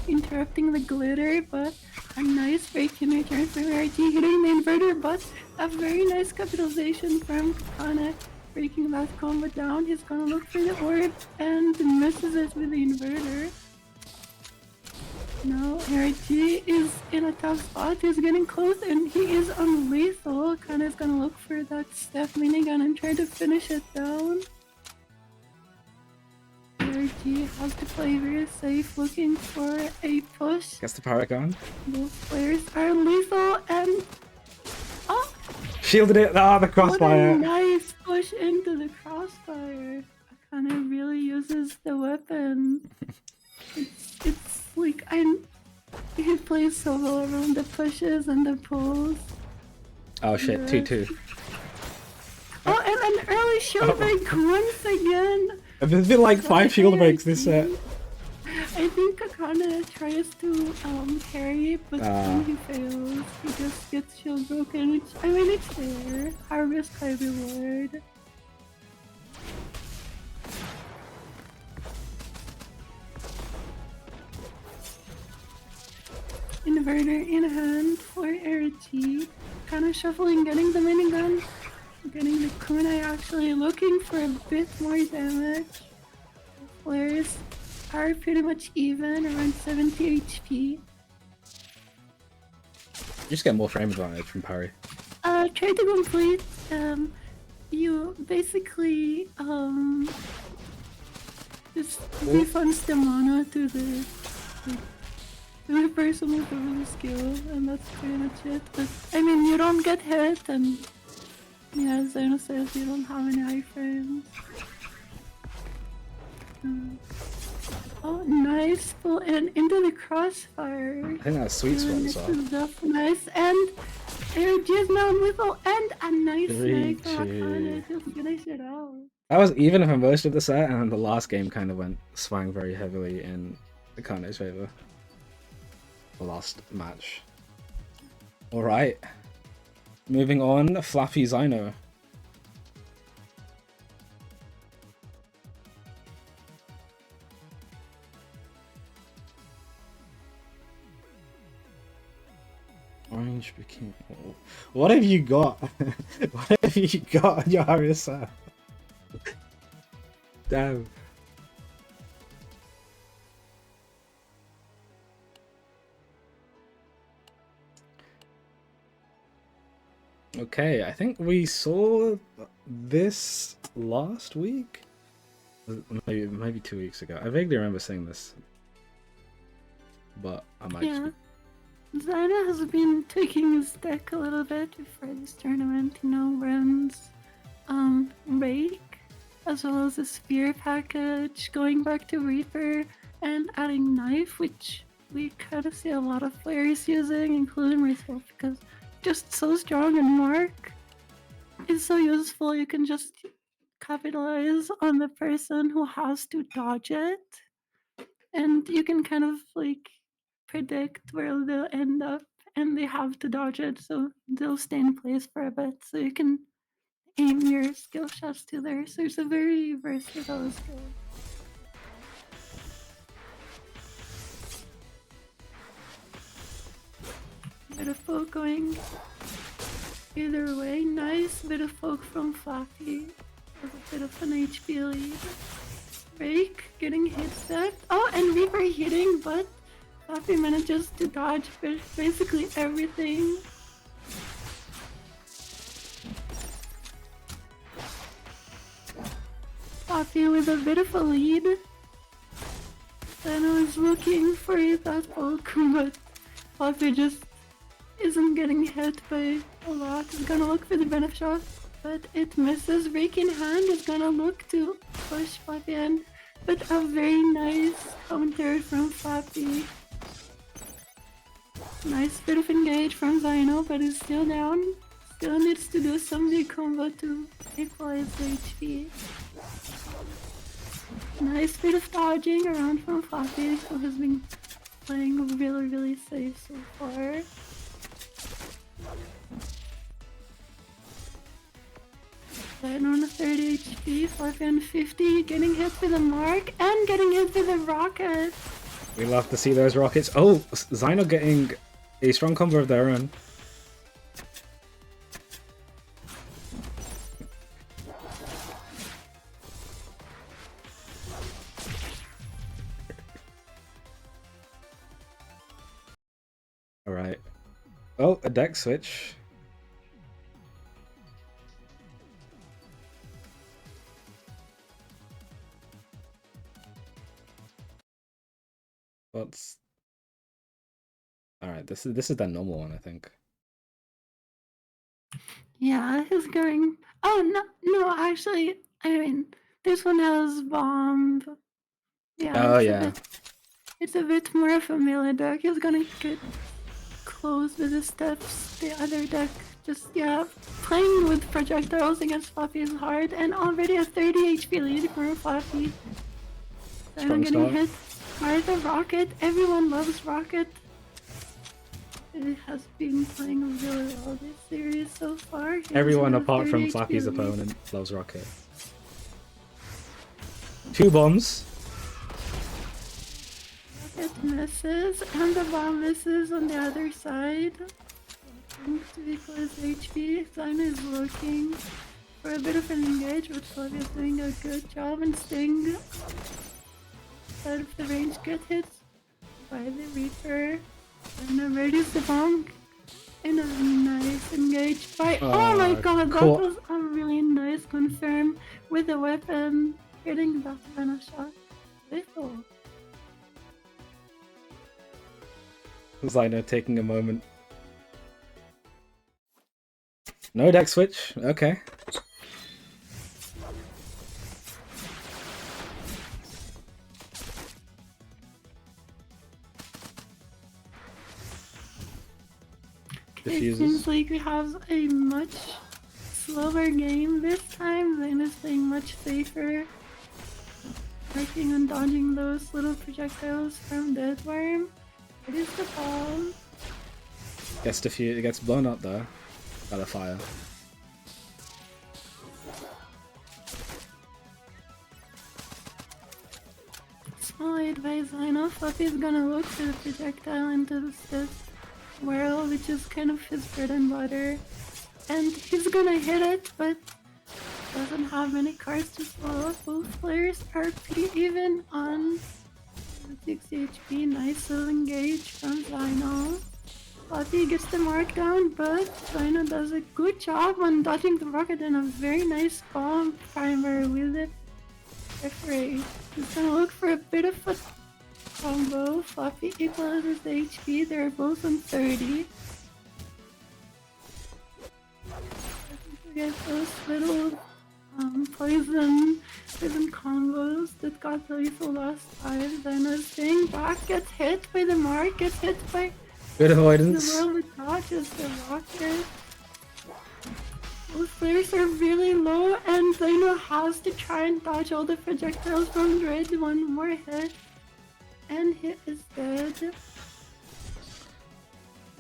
Speaker 2: interrupting the glitter, but a nice break in return from ARG, hitting the inverter, but a very nice capitalization from Kana, breaking that combo down. He's gonna look for the orb and misses it with the inverter. Now ARG is in a tough spot, he's getting close and he is unlethal. Kana is gonna look for that step minigun and try to finish it down. ARG has to play very safe, looking for a push.
Speaker 1: Gets the Paragon.
Speaker 2: Both players are lethal and... Oh!
Speaker 1: Shielded it! Ah, the crossfire!
Speaker 2: What a nice push into the crossfire. Akane really uses the weapon. It's like, he plays so well around the pushes and the pulls.
Speaker 1: Oh shit, 2-2.
Speaker 2: Oh, and an early shield break once again!
Speaker 1: There's been like 5 shield breaks this set.
Speaker 2: I think Akane tries to carry, but then he fails. He just gets shield broken, which, I mean, it's there. High risk, high reward. Inverter in hand for RG. Kind of shuffling, getting the minigun. Getting the kunai, actually looking for a bit more damage. Players are pretty much even, around 70 HP.
Speaker 1: Just get more frame advantage from parry.
Speaker 2: Try to complete, you basically, just refunds the mana to the person with the skill, and that's pretty much it. But, I mean, you don't get hit, and yeah, as Zeno says, you don't have any iframes. Oh, nice pull in into the crossfire.
Speaker 1: I think that's sweet spot as well.
Speaker 2: Nice, and ARG is now lethal, and a nice
Speaker 1: 3-2.
Speaker 2: snag for Akane to finish it out.
Speaker 1: That was even for most of the set, and the last game kind of swung very heavily in Akane's favor. The last match. Alright. Moving on, Flappy Zyno. Orange bikini. Oh. What have you got? What have you got on your RSL? Damn. Okay, I think we saw this last week? Maybe 2 weeks ago. I vaguely remember seeing this. But I might just...
Speaker 2: Zyna has been tweaking his deck a little bit before this tournament, you know, runs Rake, as well as a Spear package, going back to Reaper, and adding Knife, which we kind of see a lot of players using, including myself, because just so strong, and Mark is so useful. You can just capitalize on the person who has to dodge it, and you can kind of like predict where they'll end up, and they have to dodge it, so they'll stay in place for a bit, so you can aim your skill shots to there. So it's a very versatile skill. Bit of poke going either way. Nice bit of poke from Flappy with a bit of an HP lead. Rake getting hit step. Oh, and Reaper hitting, but Flappy manages to dodge basically everything. Flappy with a bit of a lead. Then I was looking for that poke, but Flappy just isn't getting hit by a lot. He's gonna look for the benefit shot, but it misses. Rake in hand is gonna look to push Flappy in, but a very nice counter from Flappy. Nice bit of engage from Zyno, but he's still down. Still needs to do some big combo to equalize the HP. Nice bit of dodging around from Fluffy, who has been playing really safe so far. Right on 30 HP, Fluffy on 50, getting hit with a mark and getting hit with a rocket.
Speaker 1: We love to see those rockets. Oh, Zyno getting a strong combo of their own. Alright. Oh, a deck switch. What's... Alright, this is the normal one, I think.
Speaker 2: Yeah, he's going... Oh, no, actually, I mean, this one has bomb. Yeah,
Speaker 1: Oh, yeah.
Speaker 2: It's a bit more of a melee deck. He's gonna get close with the steps. The other deck just, yeah, playing with projectiles against Fluffy is hard, and already a 30 HP lead for Fluffy. I'm getting hit by the rocket. Everyone loves rocket. It has been playing really well this series so far.
Speaker 1: Everyone apart from Flappy's opponent loves rocket. 2 bombs.
Speaker 2: Rocket misses, and the bomb misses on the other side. To equalize HP, Zyno is looking for a bit of an engage, but Flavia is doing a good job and staying out of the range. Get hit by the Reaper. And readies the bomb. And a nice engage by... Oh my god, that was a really nice confirm with the weapon. Hitting that kind of shot. Lethal.
Speaker 1: Zyno taking a moment. No deck switch. Okay.
Speaker 2: It seems like we have a much slower game this time. Zyno's playing much safer. Working on dodging those little projectiles from Deadworm. It is the bomb.
Speaker 1: It gets blown up though by the fire.
Speaker 2: Small aid by Zyno. Fluffy's gonna look for the projectile into the stiff whirl, which is kind of his bread and butter. And he's gonna hit it, but doesn't have many cards to follow up. Both players are pretty even on 60 HP. Nice little engage from Zyno. Fluffy gets the mark down, but Zyno does a good job on dodging the rocket and a very nice bomb primer with it. Referee. He's gonna look for a bit of a combo. Fluffy equalizes the HP. They're both on 30. Get those little poison combos that got lethal last time. Then a staying back, gets hit by the mark, gets hit by
Speaker 1: good avoidance.
Speaker 2: the world that dodges the rocket. Those players are really low, and Zyno has to try and dodge all the projectiles from Dread. One more hit, and he is dead.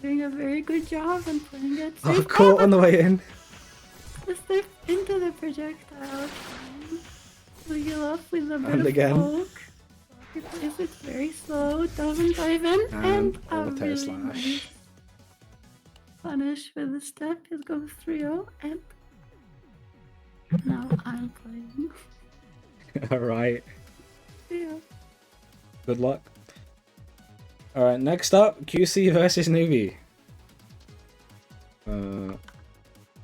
Speaker 2: Doing a very good job and playing it safe.
Speaker 1: Oh, caught on the way in.
Speaker 2: Step into the projectile. So heal up with a bit
Speaker 1: And
Speaker 2: of
Speaker 1: again.
Speaker 2: poke. He plays it very slow, doesn't dive in, and a really
Speaker 1: slash.
Speaker 2: nice punish with the step. He's going 3-0, and now I'm playing.
Speaker 1: Alright.
Speaker 2: Yeah.
Speaker 1: Good luck. Alright, next up, QC versus Newbie.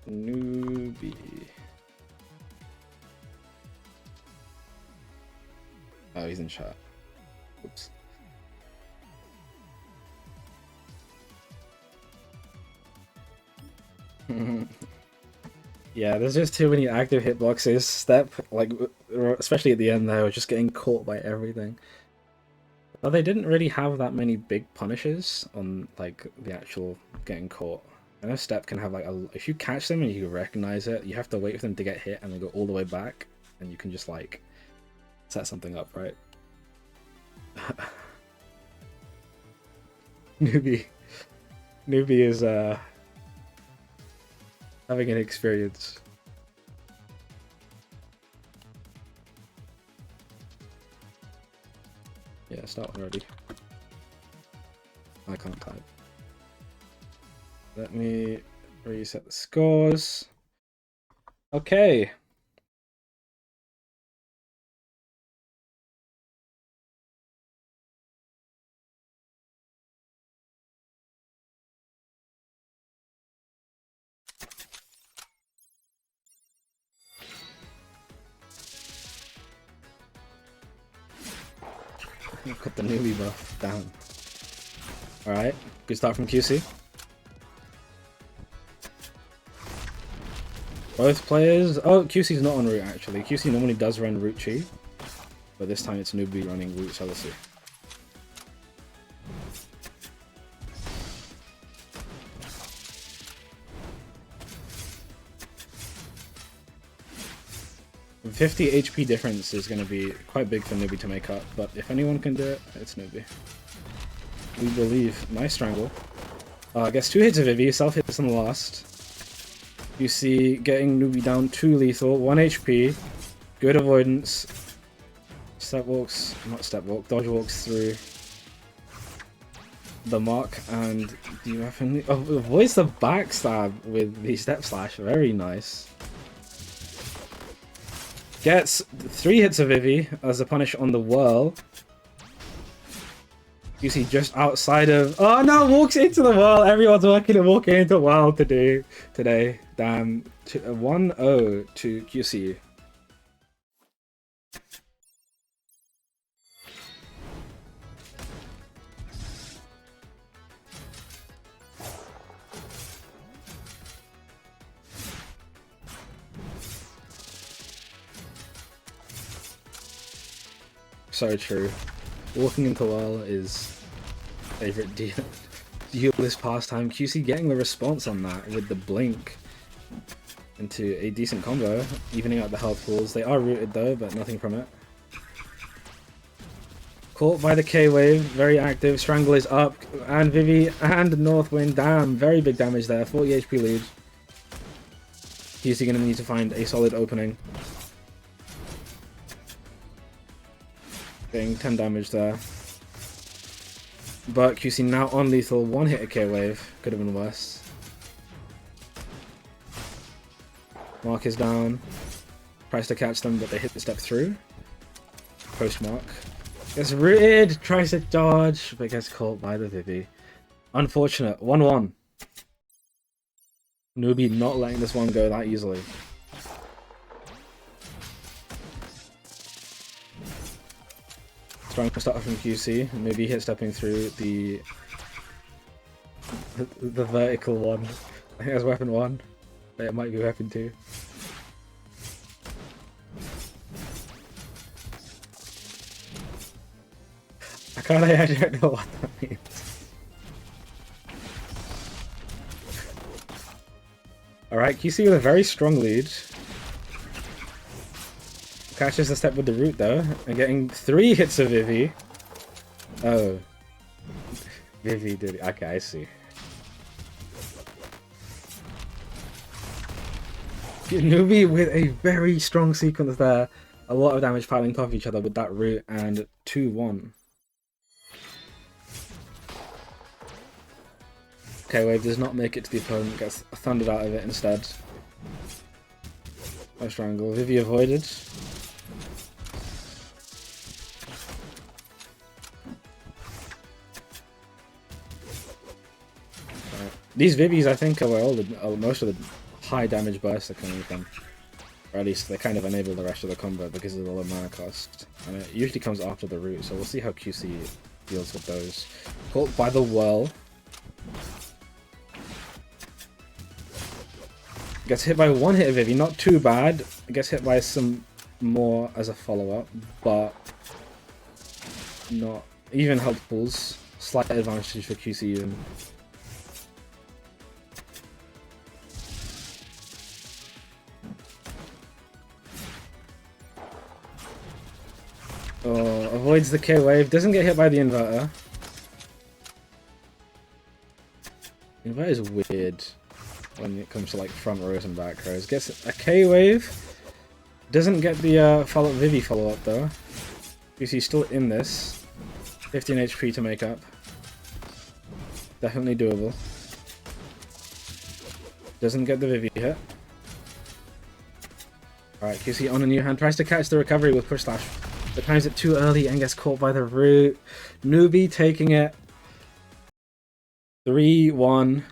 Speaker 1: Newbie. Oh, he's in chat. Oops. Yeah, there's just too many active hitboxes. Step, like, especially at the end there, was just getting caught by everything. Well, they didn't really have that many big punishes on like the actual getting caught. I know Step can have like if you catch them and you recognize it, you have to wait for them to get hit and then go all the way back, and you can just like set something up, right? Newbie is having an experience. Yeah, start already. I can't type. Let me reset the scores. Okay. Put the newbie buff down. Alright, good start from QC. Both players... Oh, QC's not on route actually. QC normally does run route chi, but this time it's newbie running route Celicy. The 50 HP difference is going to be quite big for newbie to make up, but if anyone can do it, it's newbie. We believe. Nice strangle. Gets 2 hits of Vivi, self hits on the last. You see getting newbie down 2 lethal, 1 HP, good avoidance. Dodge walks through the mark, and do you have any... avoids the backstab with the step slash, very nice. Gets 3 hits of Vivi as a punish on the whirl. You see just outside of... Oh no, walks into the whirl. Everyone's walking into the whirl today. Damn. 1-0 to QC. So true. Walking into whirl is favorite duelist pastime. QC getting the response on that with the blink into a decent combo, evening out the health pools. They are rooted though, but nothing from it. Caught by the K-Wave, very active. Strangle is up, and Vivi and Northwind. Damn, very big damage there. 40 HP lead. QC gonna need to find a solid opening. Getting 10 damage there. But QC now on lethal, 1 hit a K-Wave. Could have been worse. Mark is down. Tries to catch them, but they hit the step through. Post mark. Gets rooted, tries to dodge, but gets caught by the Vivi. Unfortunate. 1-1. Newbie not letting this one go that easily. Strong start from QC, maybe hit stepping through the vertical one. I think that's weapon 1, but it might be weapon 2. I don't know what that means. Alright, QC with a very strong lead. Catches the step with the root though, and getting 3 hits of Vivi. Oh. Vivi did it. Okay, I see. Newbie with a very strong sequence there. A lot of damage piling off each other with that root, and 2-1. K-Wave does not make it to the opponent, gets thundered out of it instead. No strangle. Vivi avoided. These Vivis, I think, are where most of the high damage bursts are coming from. Or at least they kind of enable the rest of the combo because of the low mana cost. And it usually comes after the root, so we'll see how QC deals with those. Caught by the whirl. Gets hit by 1 hit of Vivi, not too bad. Gets hit by some more as a follow-up, but not Even health pools. Slight advantage for QC EUden. Oh, avoids the K wave. Doesn't get hit by the inverter. Inverter is weird when it comes to like front rows and back rows. Gets a K wave. Doesn't get the follow Vivi follow up though. QC still in this. 15 HP to make up. Definitely doable. Doesn't get the Vivi hit. Alright, QC on a new hand. Tries to catch the recovery with push slash. But times it too early and gets caught by the root. Newbie taking it. 3-1.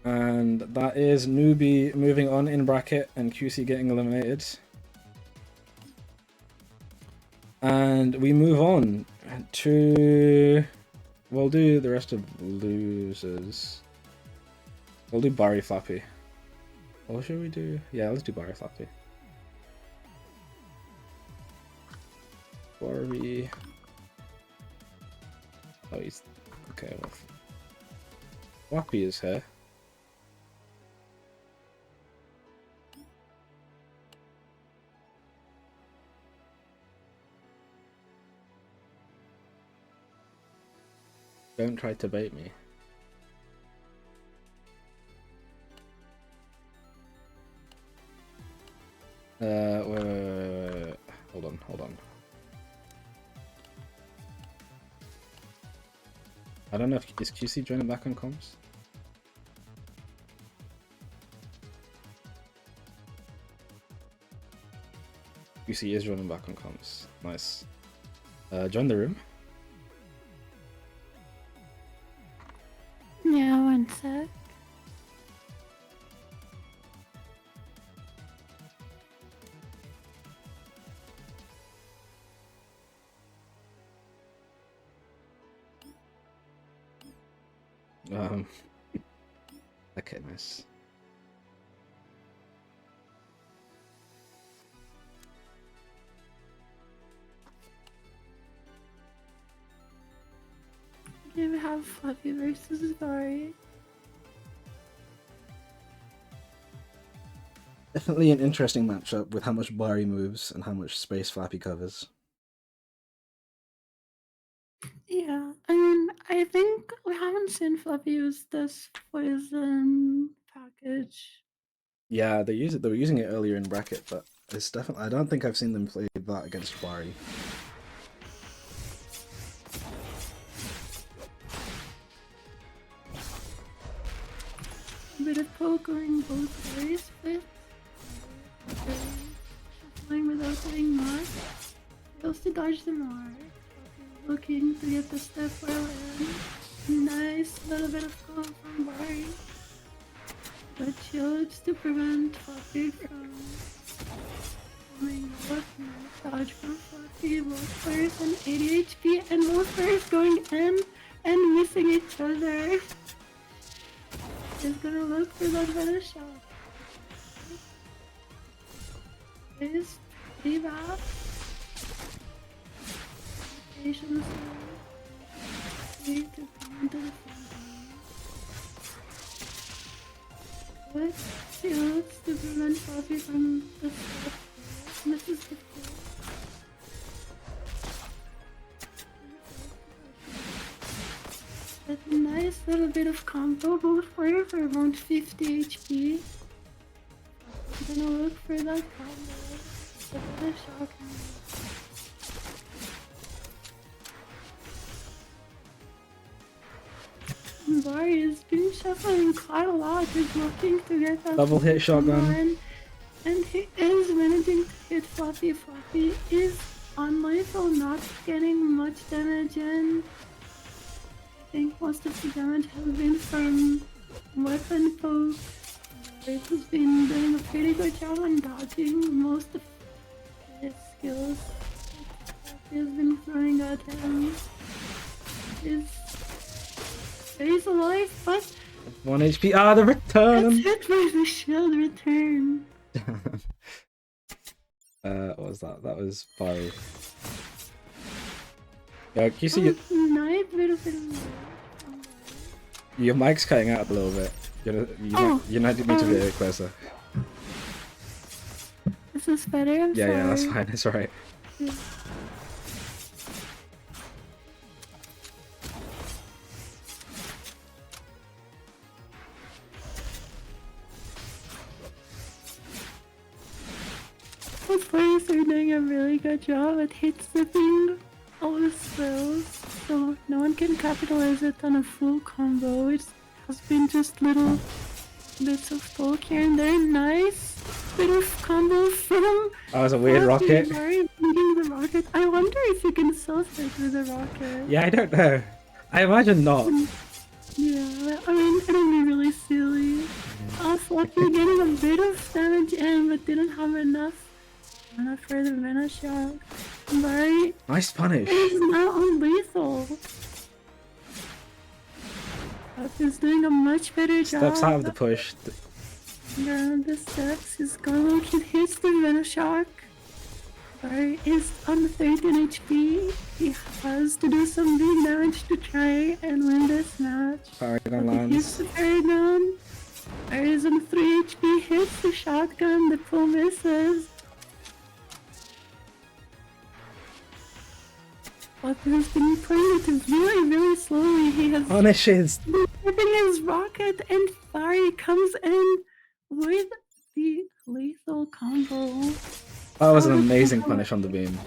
Speaker 1: And that is Newbie moving on in bracket and QC getting eliminated. And we move on to... We'll do the rest of losers. We'll do Barry Flappy. Or should we do... Yeah, let's do Barry Flappy. Barry... Oh, he's... Okay, well... Flappy is here. Don't try to bait me. Wait. Hold on. I don't know if is QC joining back on comms. QC is joining back on comms. Nice. Join the room.
Speaker 2: Yeah, one sec.
Speaker 1: Okay, nice.
Speaker 2: We have Fluffy versus Bari.
Speaker 1: Definitely an interesting matchup with how much Bari moves and how much space Flappy covers.
Speaker 2: Yeah, I mean, I think we haven't seen Fluffy use this poison package.
Speaker 1: Yeah, they use it. They were using it earlier in bracket, but it's definitely. I don't think I've seen them play that against Bari.
Speaker 2: A bit of pokering both ways with shuffling without getting marked. Fails to dodge the mark. Looking to get the step well in. Nice little bit of combo from Bari. But shields to prevent Fluffy from coming up. Nice dodge from Fluffy. Both players on 80 HP and both players going in and missing each other. Is gonna look for that better shot. Is back. Patience. Need to come to the front. What shields to prevent Fluffy from the step? This is the a nice little bit of combo. Both players are around 50 HP. I'm gonna look for that combo. The better shot. Bari has been shuffling quite a lot. He's looking to get that
Speaker 1: Double hit shotgun.
Speaker 2: And he is managing to hit Fluffy. Fluffy is unlethal, not getting much damage in. I think most of the damage has been from weapon poke. Bari has been doing a pretty good job on dodging most of his skills. He has been throwing at him. He's alive, but
Speaker 1: 1 HP. Ah, the return!
Speaker 2: it's hit by the shield return.
Speaker 1: What was that? That was Barry. Yeah, can you see
Speaker 2: Nice little bit of
Speaker 1: your mic's cutting out a little bit. You might need to be a bit closer.
Speaker 2: Is this better? I'm sorry.
Speaker 1: Yeah, that's fine. It's alright.
Speaker 2: Yeah. Both players are doing a really good job at hit slipping all the spells, so no one can capitalize it on a full combo. It has been just little bits of poke here and there. Nice bit of combo from.
Speaker 1: That was a weird rocket.
Speaker 2: Beating the rocket. I wonder if you can self hit with a rocket.
Speaker 1: Yeah, I don't know. I imagine not.
Speaker 2: Yeah, I mean, it'll be really silly. Fluffy getting a bit of damage in, but didn't have enough for the mana shot. Right?
Speaker 1: Nice punish.
Speaker 2: It's not unlethal. He's doing a much better job.
Speaker 1: Steps out of the push.
Speaker 2: Yeah, the steps. His Garlo can hit the Venom Shock. Barry is on 13 HP. He has to do some big damage to try and win this match.
Speaker 1: Paragon
Speaker 2: He hits
Speaker 1: lands.
Speaker 2: the Paragon. Barry is on 3 HP, hits the shotgun, the pull misses. But he's been playing it really, really slowly. He has
Speaker 1: Punishes.
Speaker 2: flipping his rocket, and Barry comes in with the lethal combo.
Speaker 1: That was an amazing punish on the beam.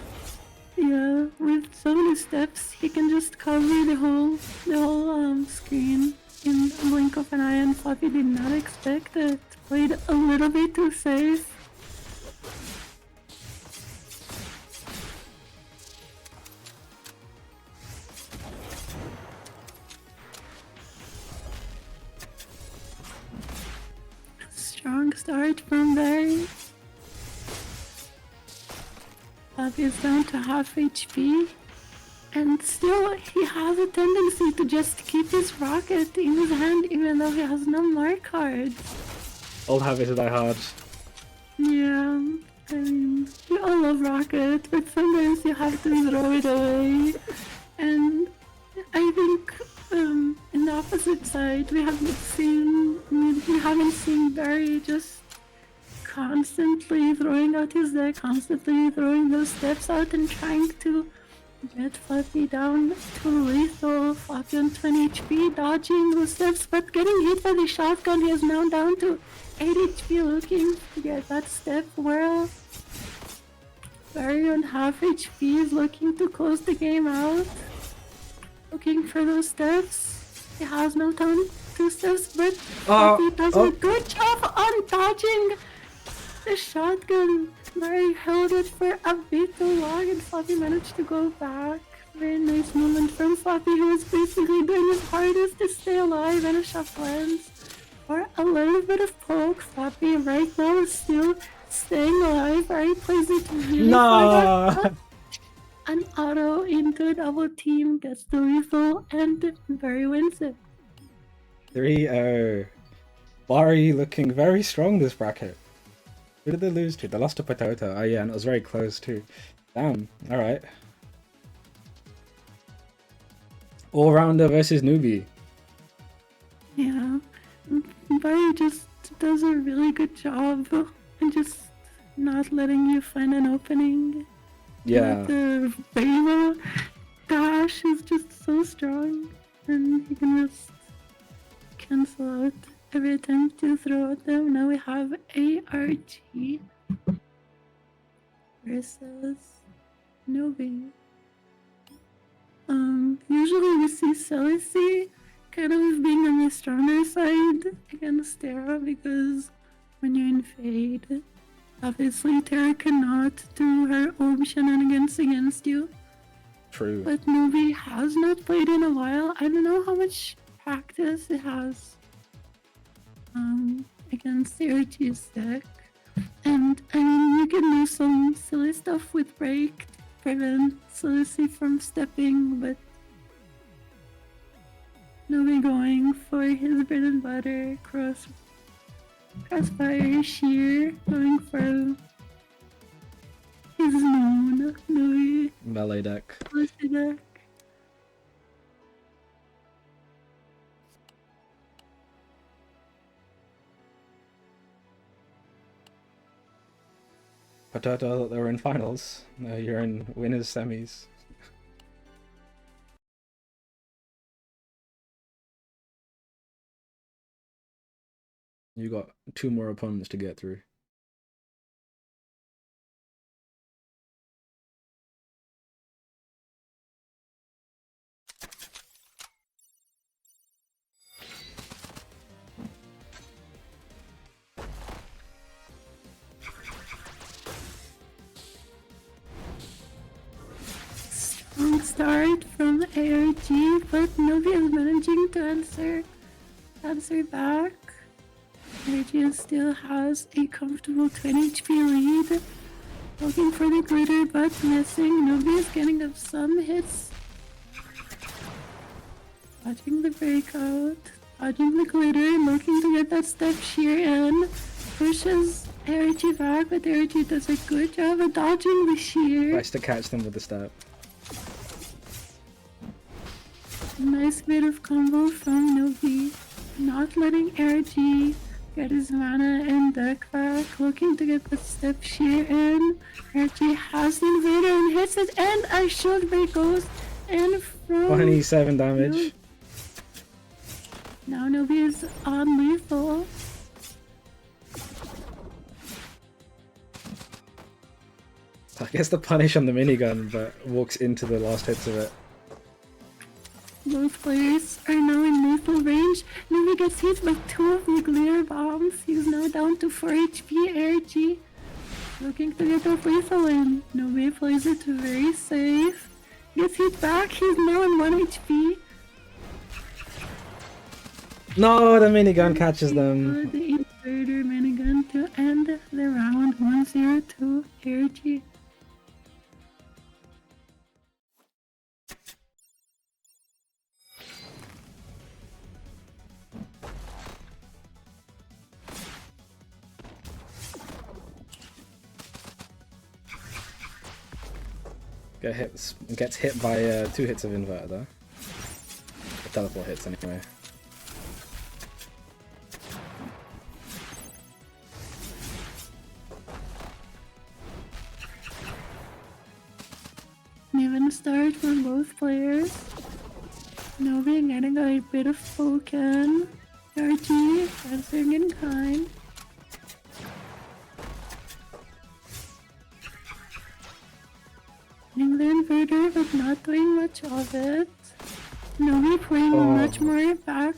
Speaker 2: Yeah, with so many steps, he can just cover the whole screen in a blink of an eye, and Floppy did not expect it. Played a little bit too safe. Strong start from Barry. Floppy is down to half HP. And still, he has a tendency to just keep his rocket in his hand even though he has no mark cards.
Speaker 1: Old habit to die hard.
Speaker 2: Yeah, I mean, we all love rocket, but sometimes you have to throw it away. And I think in the opposite side, we haven't seen Barry just constantly throwing out his deck, constantly throwing those steps out and trying to get Fluffy down to lethal. Fluffy on 20 HP, dodging those steps, but getting hit by the shotgun. He is now down to 8 HP, looking to get that step well. Barry on half HP is looking to close the game out. Looking for those steps. He has no time to steps, but Fluffy does a good job on dodging the shotgun. Barry held it for a bit too long and Fluffy managed to go back. Very nice moment from Fluffy, who was basically doing his hardest to stay alive, and a shot lands for a little bit of poke. Fluffy right now is still staying alive. Barry plays it really far. An auto into double team, gets the lethal, and Barry wins it.
Speaker 1: 3-0. Barry looking very strong this bracket. Who did they lose to? They lost to Potato. Oh yeah, and it was very close too. Damn, alright. All-rounder versus newbie.
Speaker 2: Yeah, Barry just does a really good job and just not letting you find an opening.
Speaker 1: Yeah.
Speaker 2: The Rainbow dash is just so strong, and he can just cancel out every attempt to throw at them. Now we have ART versus newbie. Usually we see Celicy kind of being on the stronger side against Terra, because when you're in Fade, obviously Terra cannot do her own shenanigans against you.
Speaker 1: True.
Speaker 2: But newbie has not played in a while. I don't know how much practice it has against the RT's deck. And I mean, you can do some silly stuff with break to prevent Celicy from stepping, but nobody going for his bread and butter, crossfire, sheer, going for is known. No,
Speaker 1: Melee deck.
Speaker 2: deck.
Speaker 1: Potato, I thought they were in finals. No, you're in winners semis. You got 2 more opponents to get through.
Speaker 2: Strong start from ARG, but Novi is managing to answer back. ARG still has a comfortable 20 HP lead. Looking for the glitter, but missing. Novi is getting up some hits. Watching the breakout. Dodging the glitter, looking to get that step shear in. Pushes ARG back, but ARG does a good job of dodging the shear.
Speaker 1: Tries to catch them with the step.
Speaker 2: Nice bit of combo from Novi. Not letting ARG get his mana and deck back. Looking to get the step shear in. ARG has the invader and hits it, and a shield break goes in from
Speaker 1: 27 damage.
Speaker 2: Now Novi is on lethal.
Speaker 1: I guess the punish on the minigun, but walks into the last hits of it.
Speaker 2: Both players are now in lethal range. Novi gets hit by 2 of the glitter bombs. He's now down to 4 HP. ARG looking to get that lethal in. Novi plays it very safe. Gets hit back. He's now on 1 HP.
Speaker 1: No, the minigun catches them.
Speaker 2: The inverter minigun to end the round. 1-0 to ARG.
Speaker 1: Gets hit by 2 hits of inverter though. The teleport hits anyway.
Speaker 2: Even start for both players. Novi getting a bit of poke in. ARG answering in kind. Hitting the inverter but not doing much of it. Novi playing much more back.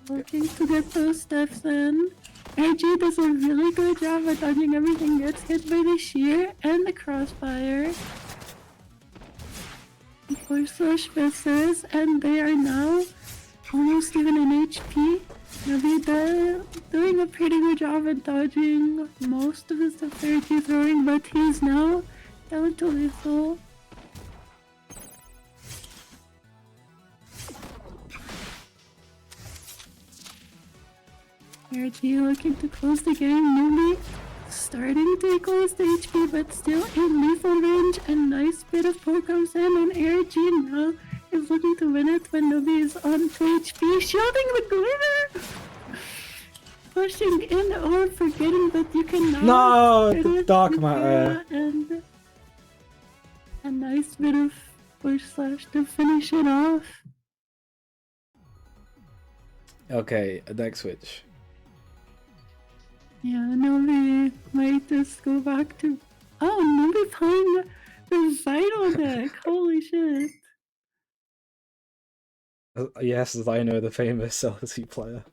Speaker 2: Looking to get those steps in. ARG does a really good job at dodging everything. Gets hit by the shear and the crossfire. Force Slash misses, and they are now almost even in HP. Novi doing a pretty good job at dodging most of the stuff ARG throwing, but he's now down to lethal. ARG looking to close the game. Novi starting to equalize the HP, but still in lethal range. A nice bit of poke comes in, and ARG now is looking to win it when Novi is on 2 HP. Shielding the glitter! Pushing in or forgetting that you cannot.
Speaker 1: No! The dark matter.
Speaker 2: And a nice bit of push slash to finish it off.
Speaker 1: Okay, a deck switch.
Speaker 2: Yeah, Novi might just go back to. Oh, Novi playing the Vital deck. Holy shit.
Speaker 1: Yes, I know the famous LC player.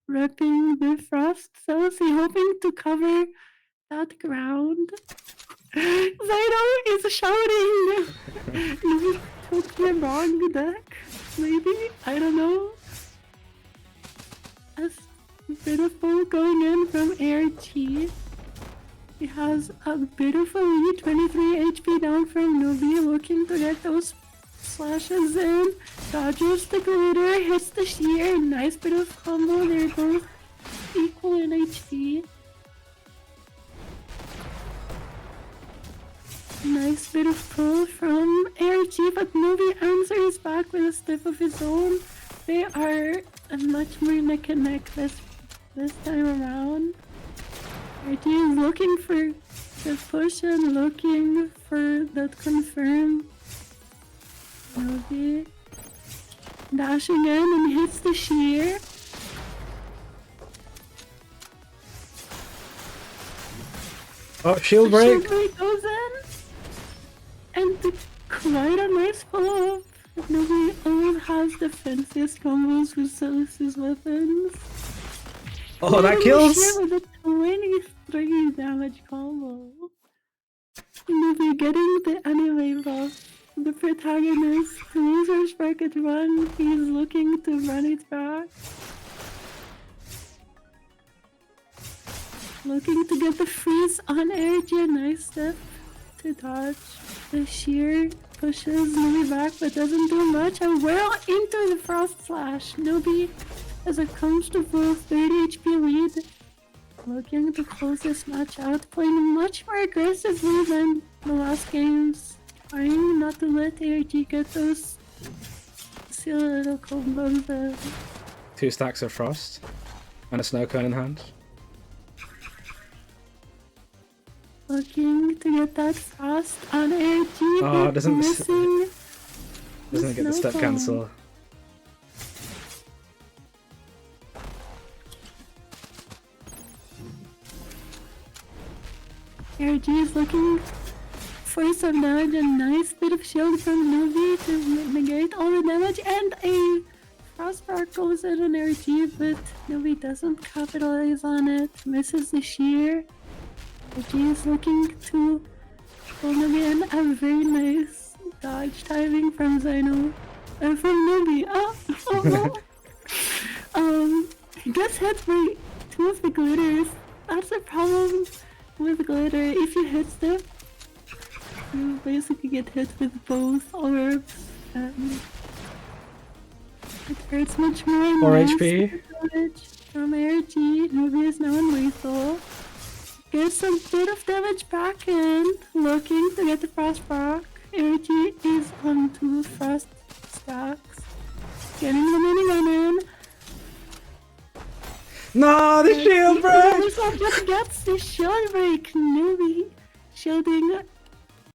Speaker 2: Repping the Frost Celsi, hoping to cover that ground. Vital is shouting! Novi took the wrong deck. Maybe? I don't know. A beautiful going in from ARG. He has a beautiful lead, 23 HP down from Novi, looking to get those slashes in. Dodges the glitter, hits the shear, nice bit of combo. They're both equal in HP. Nice bit of pull from ARG, but Novi answers back with a step of his own. They are much more neck and neck this time around. ARG is looking for the push and looking for that confirm. Novi dashing in and hits the shear.
Speaker 1: Oh, shield break!
Speaker 2: Shield break goes in. And quite a nice follow-up. Novi always has the fanciest combos with Celis's weapons.
Speaker 1: Oh, that kills!
Speaker 2: With a 23 damage combo. Novi getting the anime buff. The protagonist, losers bracket run, he's looking to run it back. Looking to get the freeze on ARG, a nice step to dodge. The sheer pushes Nobi back but doesn't do much, and well into the frost slash. Nobi has a comfortable 30 HP lead. Looking to close this match out, playing much more aggressively than the last games. Trying not to let ARG get those silly little combos in.
Speaker 1: 2 stacks of frost and a snow cone in hand.
Speaker 2: Looking to get that frost on ARG.
Speaker 1: Oh, doesn't
Speaker 2: missing
Speaker 1: it get the step cancel?
Speaker 2: ARG is looking for some damage, a nice bit of shield from Novi to negate all the damage, and a frost spark goes in on ARG, but Novi doesn't capitalize on it, misses the shear. ARG is looking to pull Novi in, a very nice dodge timing from Zeno, and from Novi. He gets hit by 2 of the glitters. That's the problem with glitter. If you hit them, you basically get hit with both orbs. It hurts much more.
Speaker 1: 4 HP.
Speaker 2: From ARG, Novi is now in lethal. Gets a bit of damage back in, looking to get the frost back. ARG is on 2 frost stacks. Getting the minigun in.
Speaker 1: No, the shield break!
Speaker 2: Just gets the shield break. Novi shielding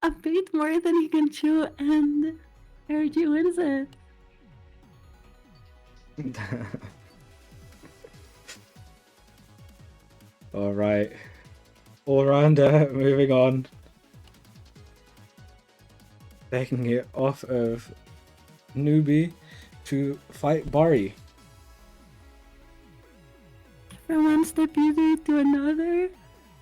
Speaker 2: a bit more than he can chew, and ARG wins it.
Speaker 1: Alright. All-rounder, moving on. Taking it off of Newbie to fight Bari.
Speaker 2: From one step either to another,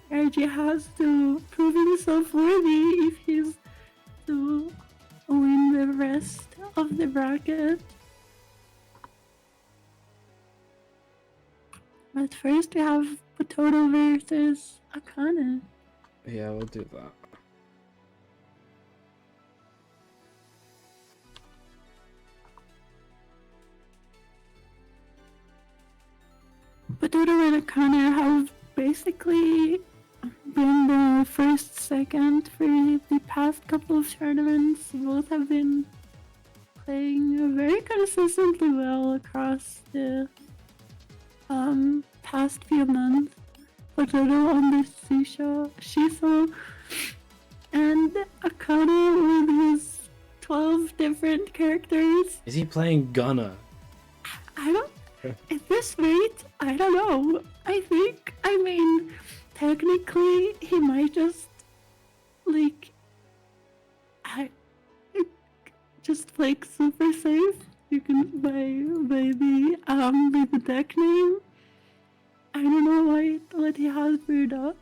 Speaker 2: ARG has to prove himself worthy if he's to win the rest of the bracket. But first we have Potato versus Akane.
Speaker 1: Yeah, we'll do that.
Speaker 2: Potato and Akane have basically been the first, second for the past couple of tournaments. Both have been playing very consistently well across the past few months. Potato on the Shiso, and Akane with his 12 different characters.
Speaker 1: Is he playing Gunner?
Speaker 2: I don't. At this rate, I don't know. I mean, technically, he might just, like, just like super safe. You can by the deck name. I don't know what he has brewed up.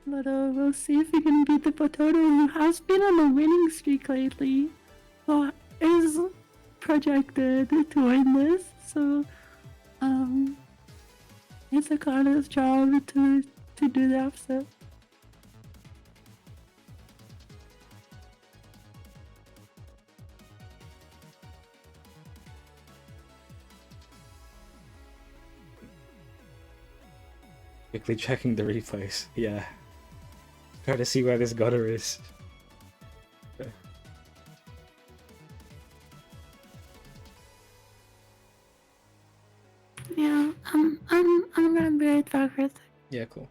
Speaker 2: But we'll see if he can beat the Potato, who has been on a winning streak lately. Well, is projected to win this, so it's Akane's job to do the upset.
Speaker 1: Quickly checking the replays. Yeah. Try to see where this gutter is.
Speaker 2: Yeah, I'm gonna be right back for a sec.
Speaker 1: Yeah, cool.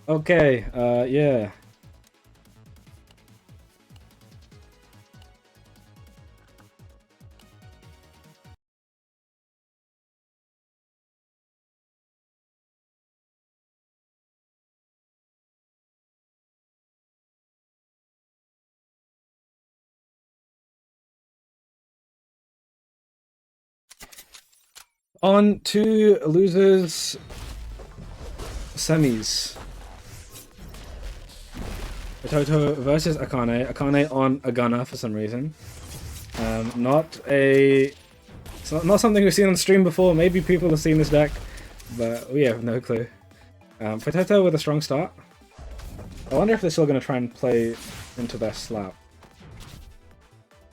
Speaker 1: Okay, yeah. On to losers semis. Potato versus Akane. Akane on a gunner for some reason. Not something we've seen on stream before. Maybe people have seen this deck, but we have no clue. Potato with a strong start. I wonder if they're still going to try and play into their slap.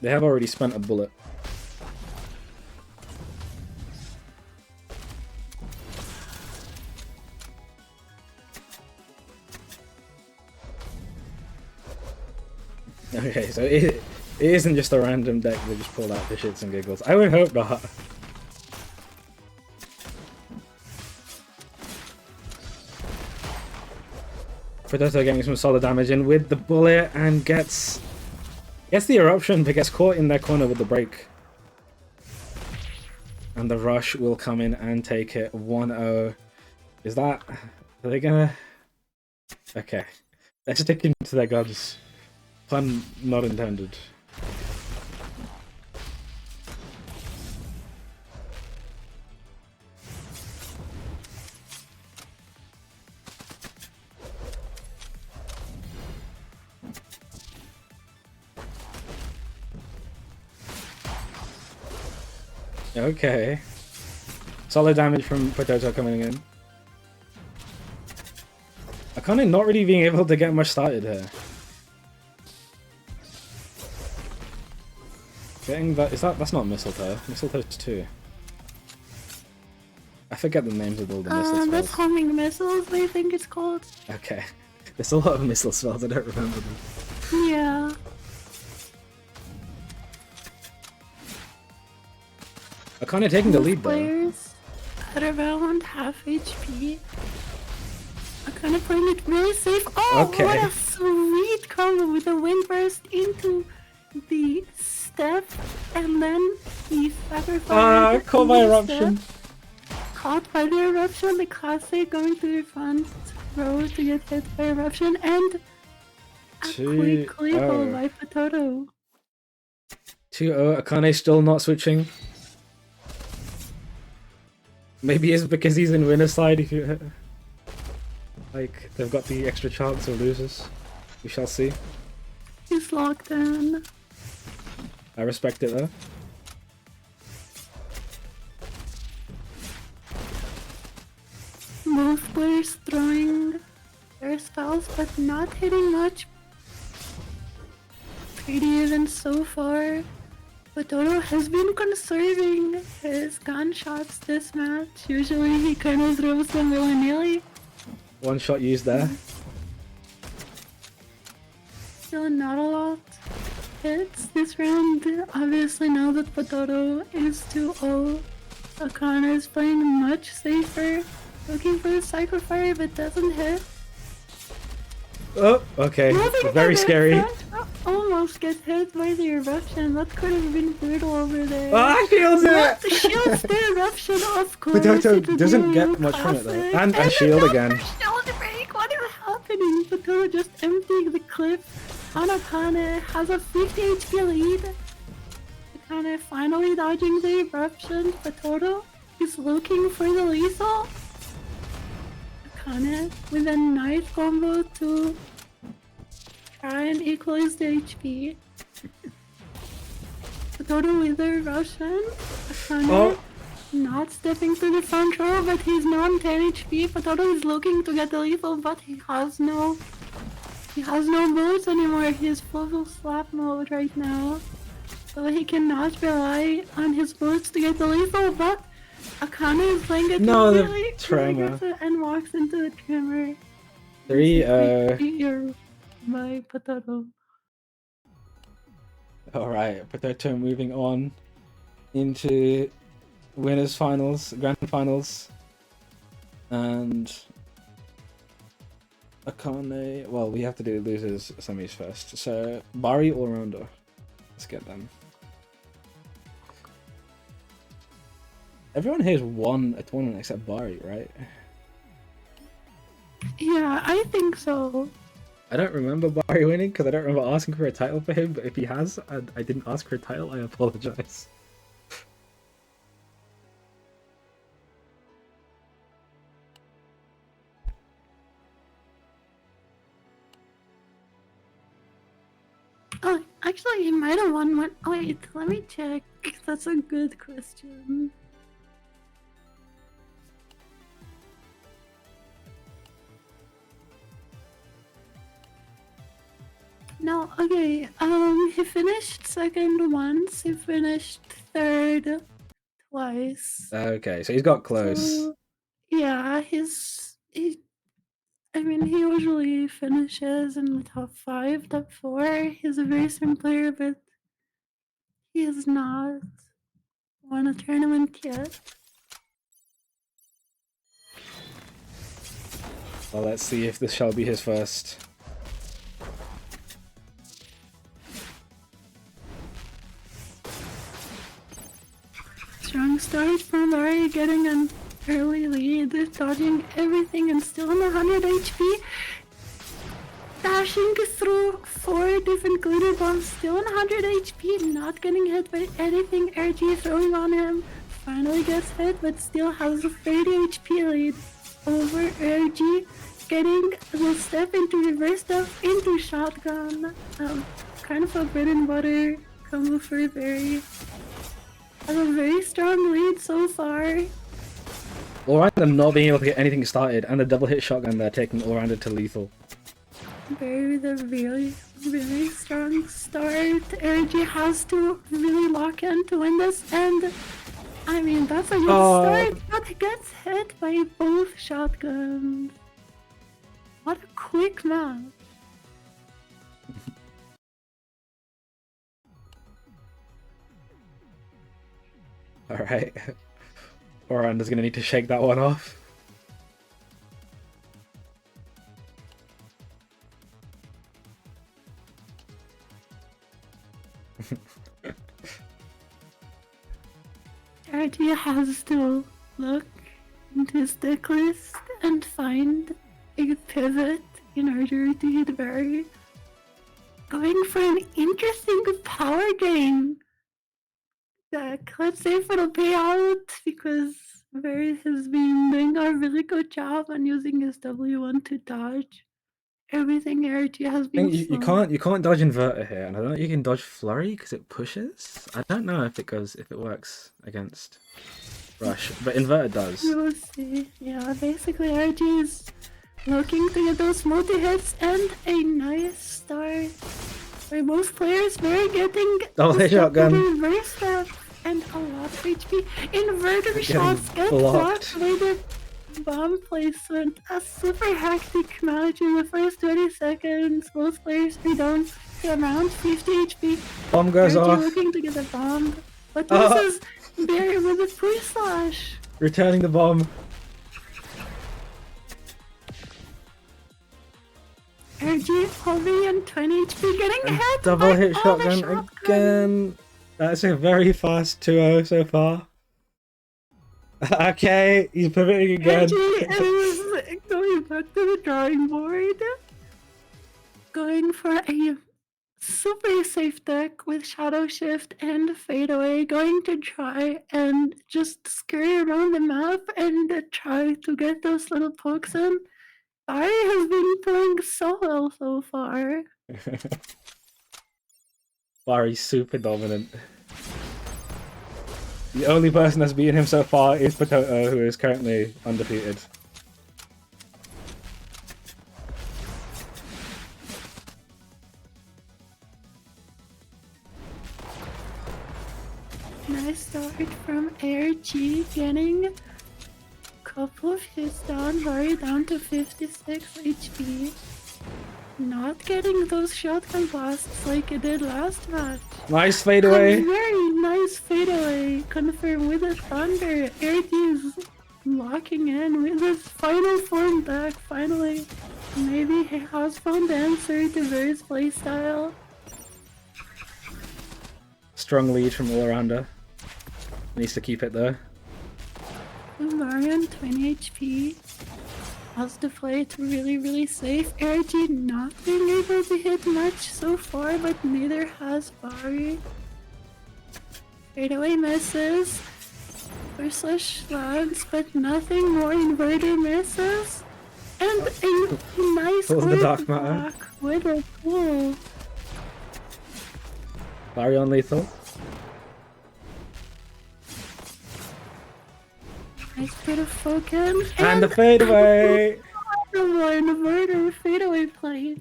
Speaker 1: They have already spent a bullet. Okay, so it isn't just a random deck that just pulled out for shits and giggles. I would hope not. Potato getting some solid damage in with the bullet and gets the eruption, but gets caught in their corner with the break. And the rush will come in and take it 1-0. Is that... Are they gonna... Okay. They're sticking to their guns. Pun not intended. Okay. Solid damage from Potato coming in. Akane not really being able to get much started here. Getting that, that's not Mistletoe. Mistletoe's 2. I forget the names of all the missile spells.
Speaker 2: That's homing missiles, I think it's called.
Speaker 1: Okay. There's a lot of missile spells, I don't remember them.
Speaker 2: Yeah.
Speaker 1: Akane taking the lead though.
Speaker 2: Players at around half HP. Akane playing it really safe. Oh,
Speaker 1: Okay.
Speaker 2: what a sweet combo with a wind burst into the step, and then he sacrificed.
Speaker 1: Caught by eruption.
Speaker 2: Caught by the eruption, the classic going to the front row to get hit by eruption, and a quick clear by Potato.
Speaker 1: 2-0. Akane still not switching. Maybe it's because he's in winner's side. If you like, they've got the extra chance of losers. We shall see.
Speaker 2: He's locked in.
Speaker 1: I respect it though.
Speaker 2: Both players throwing their spells, but not hitting much. Pretty even so far. Potato has been conserving his gunshots this match. Usually he kind of throws them willy-nilly.
Speaker 1: One shot used there.
Speaker 2: Still not a lot hits this round. Obviously now that Potato is 2-0, Akane is playing much safer. Looking for the Psycho Fire but doesn't hit.
Speaker 1: Oh, okay. Very scary.
Speaker 2: Almost gets hit by the eruption. That could have been brutal over there.
Speaker 1: Ah, shields it!
Speaker 2: Shields the eruption, of course.
Speaker 1: Potato doesn't get much from it though. And shield again.
Speaker 2: Shield break. What is happening? Potato just emptying the clip. Akane has a 50 HP lead. Akane finally dodging the eruption. Potato is looking for the lethal. Akane with a nice combo to try and equalize the HP. Potato with the Russian. Akane not stepping to the front row, but he's non-10 HP. Potato is looking to get the lethal, but he has no bullets anymore. He's full slap mode right now. So he cannot rely on his bullets to get the lethal, but Akane is playing it really aggressive and walks into the tremor.
Speaker 1: 3-0.
Speaker 2: My Potato.
Speaker 1: Alright, Potato moving on into winners finals, grand finals. And Akane, well, we have to do losers semis first. So Bari or Rounder? Let's get them. Everyone here has won a tournament except Bari, right?
Speaker 2: Yeah, I think so.
Speaker 1: I don't remember Bari winning because I don't remember asking for a title for him, but if he has and I didn't ask for a title, I apologize.
Speaker 2: Oh, actually, he might have won one. Wait, let me check. That's a good question. No, okay. He finished second once. He finished third twice.
Speaker 1: Okay, so he's got close.
Speaker 2: So, yeah, I mean, he usually finishes in the top 5, top 4. He's a very strong player, but he has not won a tournament yet.
Speaker 1: Well, let's see if this shall be his first.
Speaker 2: Strong start from Ari, getting an early lead, dodging everything and still on 100 HP. Dashing through 4 different glitter bombs, still on 100 HP, not getting hit by anything RG throwing on him. Finally gets hit, but still has a 30 HP lead over RG. Getting the step into reverse step into shotgun. Kind of a bread and butter combo for Barry. Has a very strong lead so far.
Speaker 1: All-rounder not being able to get anything started, and a double hit shotgun there taking all-rounder to lethal.
Speaker 2: Barry with a really, really strong start. RG has to really lock in to win this, and I mean, that's a good start, but he gets hit by both shotguns. What a quick match.
Speaker 1: Alright. All-rounder's gonna need to shake that one off.
Speaker 2: RG has to look into his deck list and find a pivot in order to hit Barry. Going for an interesting power game deck. Let's see if it'll pay out, because Barry has been doing a really good job on using his W1 to dodge everything RG has been
Speaker 1: you can't dodge inverter here, and I don't know if you can dodge flurry because it pushes. I don't know if it works against rush, but inverter does.
Speaker 2: We will see. Yeah, basically RG is looking to get those multi-hits and a nice start for most players. Very getting
Speaker 1: double hit shotgun.
Speaker 2: Reverse step and a lot of HP. Inverter shots get blocked by the bomb placement. A super hectic match in the first 20 seconds. Most players are down to around 50 HP.
Speaker 1: Bomb goes off.
Speaker 2: Looking to get a bomb, but this is Barry with a push slash.
Speaker 1: Returning the bomb.
Speaker 2: RG holding in 20 HP, getting hit
Speaker 1: double
Speaker 2: by
Speaker 1: hit
Speaker 2: all the
Speaker 1: shotgun
Speaker 2: shotguns.
Speaker 1: again. That's a very fast 2-0 so far. Okay, he's pivoting again.
Speaker 2: RG is going back to the drawing board. Going for a super safe deck with Shadow Shift and Fade Away. Going to try and just scurry around the map and try to get those little pokes in. Barry has been playing so well so far.
Speaker 1: Barry's super dominant. The only person that's beaten him so far is Potato, who is currently undefeated.
Speaker 2: Nice start from ARG, getting a couple of hits down, Vari down to 56 HP. Not getting those shotgun blasts like it did last match.
Speaker 1: Nice fadeaway.
Speaker 2: A very nice fadeaway. Confirmed with a thunder. ARG is locking in with his final form back. Finally, maybe he has found the answer to Ver's playstyle.
Speaker 1: Strong lead from all-rounder. Needs to keep it though.
Speaker 2: Marion, 20 HP. Has to play it really safe. ARG not being able to hit much so far, but neither has Bari. Fadeaway misses. First slash lands, but nothing more. Inverter misses. And a nice
Speaker 1: Pulls the Dark
Speaker 2: whip
Speaker 1: Matter.
Speaker 2: back with a pull.
Speaker 1: Barry on lethal.
Speaker 2: Nice bit of focus.
Speaker 1: And the fadeaway!
Speaker 2: The one murder fadeaway play.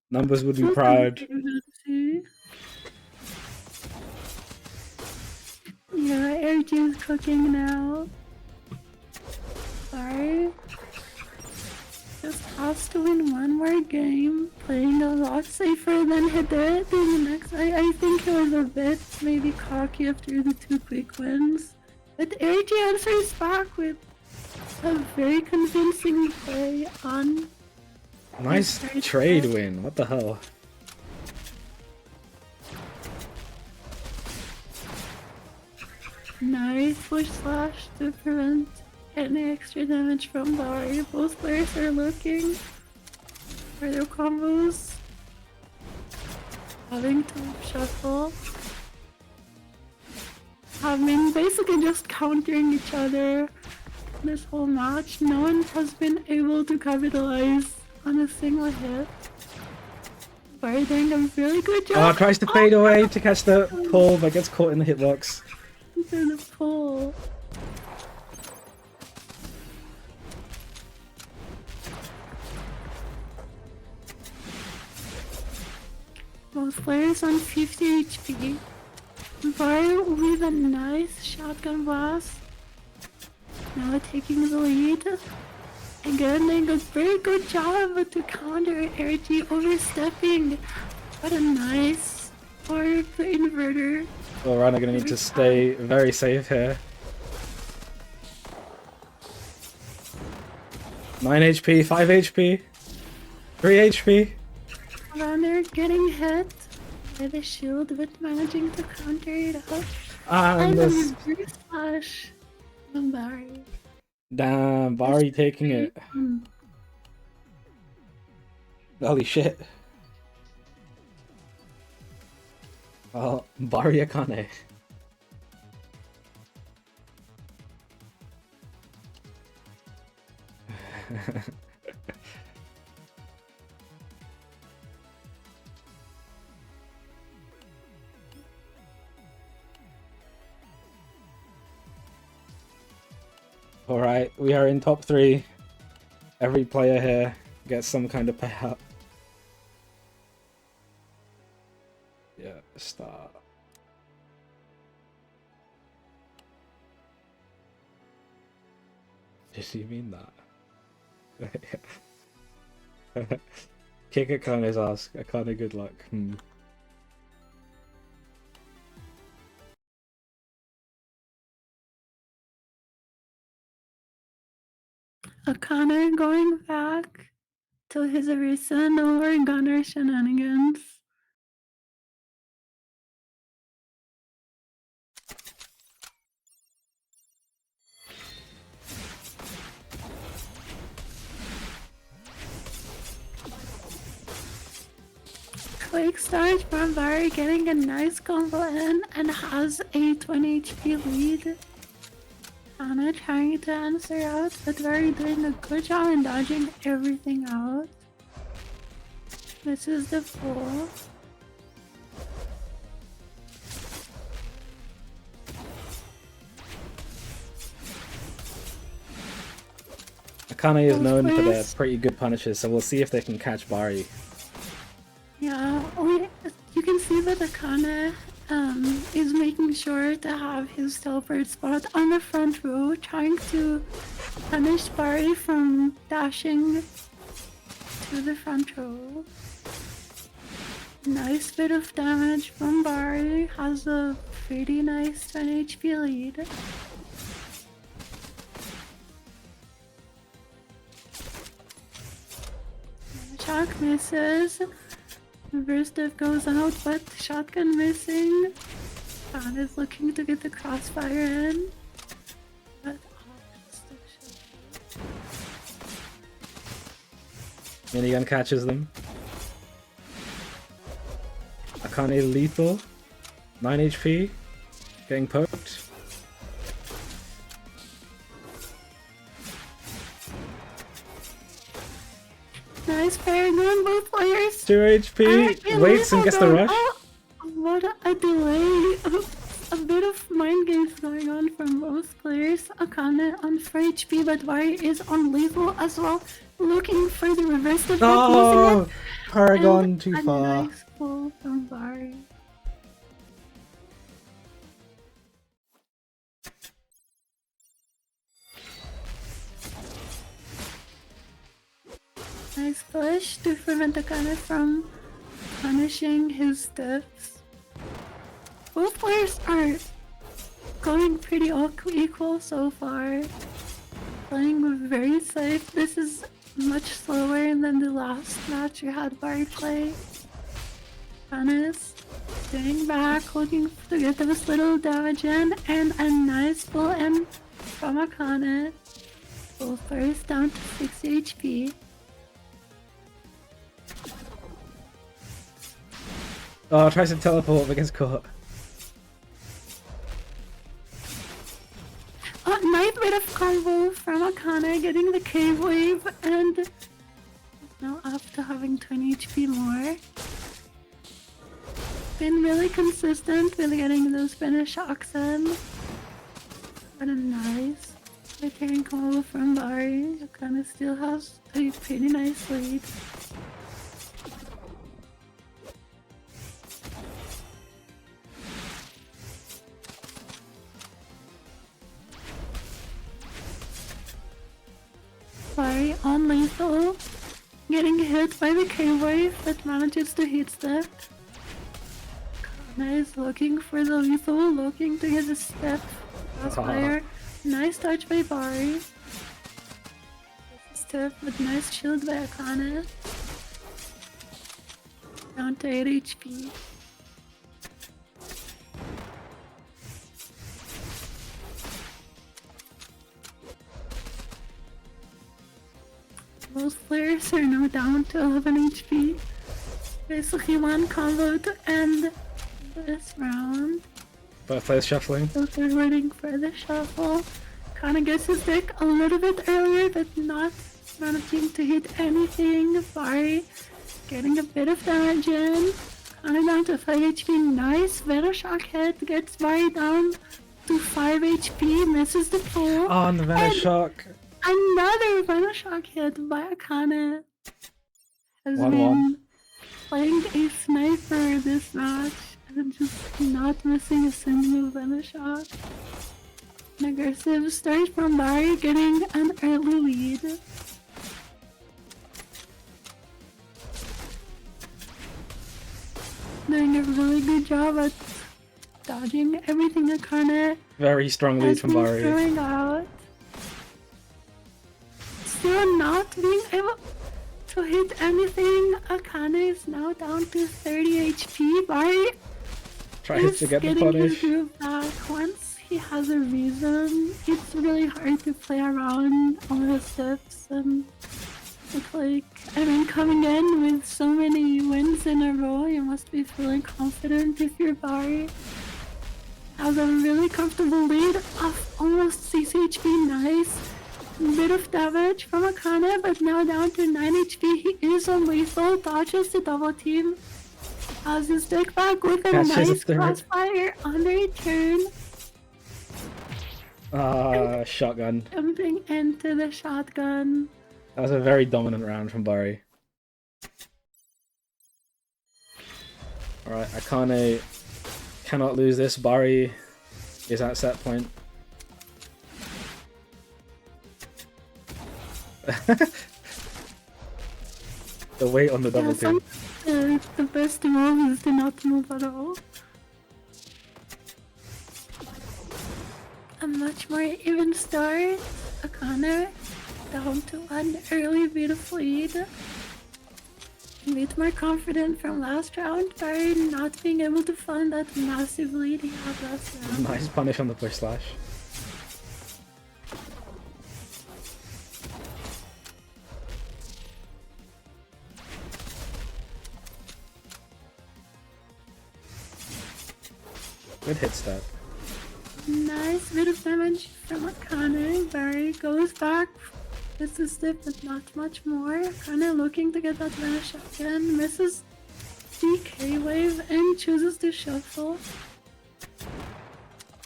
Speaker 1: Numbers would be proud.
Speaker 2: Yeah, ARG is cooking now. Sorry. Just has to win one more game. Playing a lot safer than he did in the next. I think he was a bit maybe cocky after the 2 quick wins. But ARG answers back with a very convincing play on.
Speaker 1: Nice trade win. What the hell?
Speaker 2: Nice push slash to prevent any extra damage from Bari. Both players are looking for their combos. Having to shuffle. Having basically just countering each other this whole match. No one has been able to capitalize on a single hit. Bari doing a really good job.
Speaker 1: Oh, tries to fade away to catch the pull, but gets caught in the hitbox.
Speaker 2: Into the pull. Both players on 50 HP. Bari with a nice shotgun blast. Now taking the lead. Again, doing a very good job to counter ARG overstepping. What a nice for the inverter.
Speaker 1: Well, Rana gonna need to stay very safe here. 9 HP, 5 HP, 3 HP.
Speaker 2: Runner getting hit by the shield, but managing to counter it up.
Speaker 1: And
Speaker 2: And
Speaker 1: the
Speaker 2: the reverse slash from Bari.
Speaker 1: damn, Bari taking it. Holy shit. Well, Bari Akane. Alright, we are in top 3. Every player here gets some kind of payout. Yeah, start. Did he mean that? Kick Akane's ass. Akane, good luck.
Speaker 2: Akane going back to his recent over gunner shenanigans. Quick start from Bari getting a nice combo in and has a 20 HP lead. Anna trying to answer out, but Bari doing a good job in dodging everything out. This is the full.
Speaker 1: Akane is
Speaker 2: Both
Speaker 1: known for their
Speaker 2: players.
Speaker 1: pretty good punishes, so we'll see if they can catch Bari.
Speaker 2: Yeah, you can see that Akane is making sure to have his teleport spot on the front row, trying to punish Bari from dashing to the front row. Nice bit of damage from Bari, has a pretty nice 10 HP lead. Shock misses. Reverse div goes out, but shotgun missing. Khan is looking to get the crossfire in. But
Speaker 1: Minigun catches them. Akane lethal. 9 HP. Getting poked.
Speaker 2: nice pairing on both players.
Speaker 1: 2 HP. Waits and gets the rush.
Speaker 2: Oh, what a delay. A bit of mind games going on from both players. Akane on 4 HP, but Bari is on lethal as well. Looking for the reverse defense.
Speaker 1: Oh! Paragon too
Speaker 2: a
Speaker 1: far.
Speaker 2: Nice pull from Bari. Nice push to prevent Akane from punishing his steps. Both players are going pretty equal so far. Playing very safe. This is much slower than the last match we had Bari play. Akane is staying back, looking to get this little damage in, and a nice pull in from Akane. Both players down to 6 HP.
Speaker 1: Oh, tries to teleport but gets caught.
Speaker 2: Nice bit of combo from Akane, getting the cave wave, and now up to having 20 HP more. Been really consistent with getting those finish shocks in. What a nice return combo from Bari. Akane still has a pretty nice lead. Bari on lethal, getting hit by the K-Wave but manages to hit step. Akane is looking for the lethal, looking to get a step. Crossfire. Nice touch by Bari. Step with nice shield by Akane. Down to 8 HP. Both players are now down to 11 HP. Basically one combo to end this round.
Speaker 1: Both players shuffling.
Speaker 2: So they're waiting for the shuffle. Kinda gets his deck a little bit earlier, but not managing to hit anything. Bari getting a bit of damage in. Kinda down to 5 HP. Nice Venom Shock hit. Gets Bari down to 5 HP. Misses the pull.
Speaker 1: Oh, and the Venom Shock.
Speaker 2: Another Venom Shock hit by Akane. Has
Speaker 1: 1-1.
Speaker 2: been playing a sniper this match and just not missing a single Venom Shock. An aggressive start from Bari, getting an early lead. Doing a really good job at dodging everything Akane
Speaker 1: Very strong lead
Speaker 2: has
Speaker 1: from
Speaker 2: been
Speaker 1: Bari.
Speaker 2: throwing out. Still not being able to hit anything. Akane is now down to 30 HP. Bari
Speaker 1: Tries
Speaker 2: is
Speaker 1: to get the
Speaker 2: getting his
Speaker 1: punish.
Speaker 2: groove back. Once he has a reason, it's really hard to play around all his steps and look like, I mean, coming in with so many wins in a row, you must be feeling confident if you're Bari. Has a really comfortable lead of almost 6 HP. Nice bit of damage from Akane, but now down to 9 HP. He is on lethal, dodges the double team. Has his deck back with a
Speaker 1: Catches
Speaker 2: nice
Speaker 1: a third.
Speaker 2: crossfire on the return.
Speaker 1: Shotgun.
Speaker 2: Jumping into the shotgun.
Speaker 1: That was a very dominant round from Bari. Alright, Akane cannot lose this. Bari is at set point. The weight on the double team.
Speaker 2: The best move is to not move at all. A much more even start. Akane down to an early bit of lead. A bit more confident from last round by not being able to find that massive lead he had last round.
Speaker 1: Nice punish on the push slash. Good hit step.
Speaker 2: Nice bit of damage from Akane. Barry goes back. It's a step, but not much more. Akane looking to get that vanish again. Misses the K-Wave and chooses to shuffle.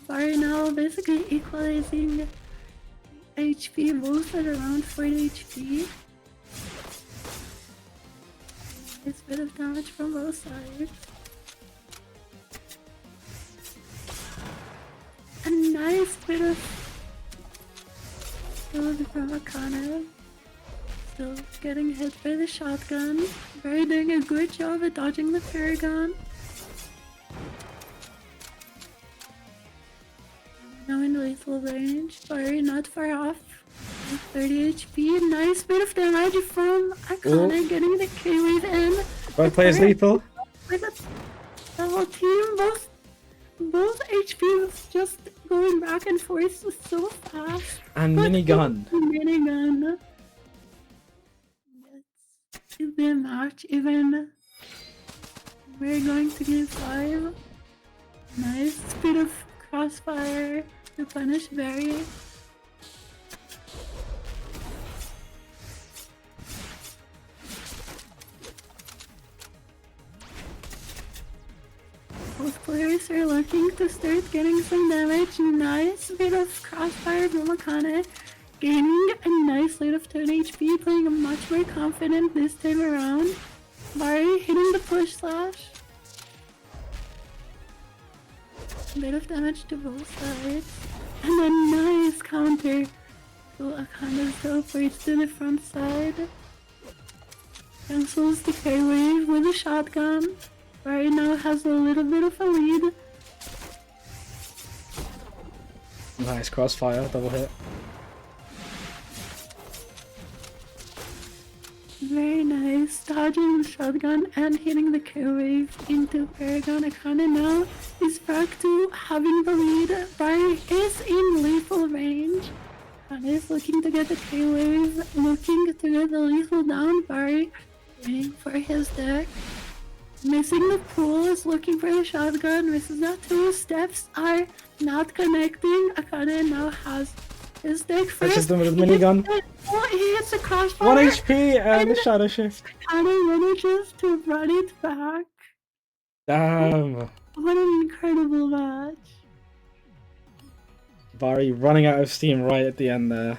Speaker 2: Barry now basically equalizing HP, both at around 40 HP. Nice bit of damage from both sides. A nice bit of build from Akane. Still getting hit by the shotgun. Barry doing a good job at dodging the Paragon. Now in lethal range. Barry not far off. 30 HP. Nice bit of damage from Akane getting the K-Wave in.
Speaker 1: Both players lethal.
Speaker 2: With a double team, both HP was just going back and forth so fast.
Speaker 1: And minigun.
Speaker 2: Minigun. That's the match even. We're going to game 5. Nice bit of crossfire to punish Barry. Both players are looking to start getting some damage. Nice bit of crossfire from Akane. Gaining a nice lead of 10 HP, playing much more confident this time around. Bari hitting the push slash. Bit of damage to both sides. And a nice counter to Akane's teleports to the front side. Cancels the K-Wave with a shotgun. Right now has a little bit of a lead.
Speaker 1: Nice crossfire, double hit.
Speaker 2: Very nice. Dodging the shotgun and hitting the K-Wave into Paragon. Akane now is back to having the lead. Barry is in lethal range. Akane is looking to get the K-Wave, looking to get the lethal down. Barry waiting for his deck. Missing the pool, is looking for the shotgun, misses that too. Steps are not connecting. Akane now has his deck first.
Speaker 1: Touches them with a minigun.
Speaker 2: He hits a crossfire.
Speaker 1: 1 HP and the shadow shift.
Speaker 2: Akane manages to run it back.
Speaker 1: Damn.
Speaker 2: What an incredible match.
Speaker 1: Bari running out of steam right at the end there.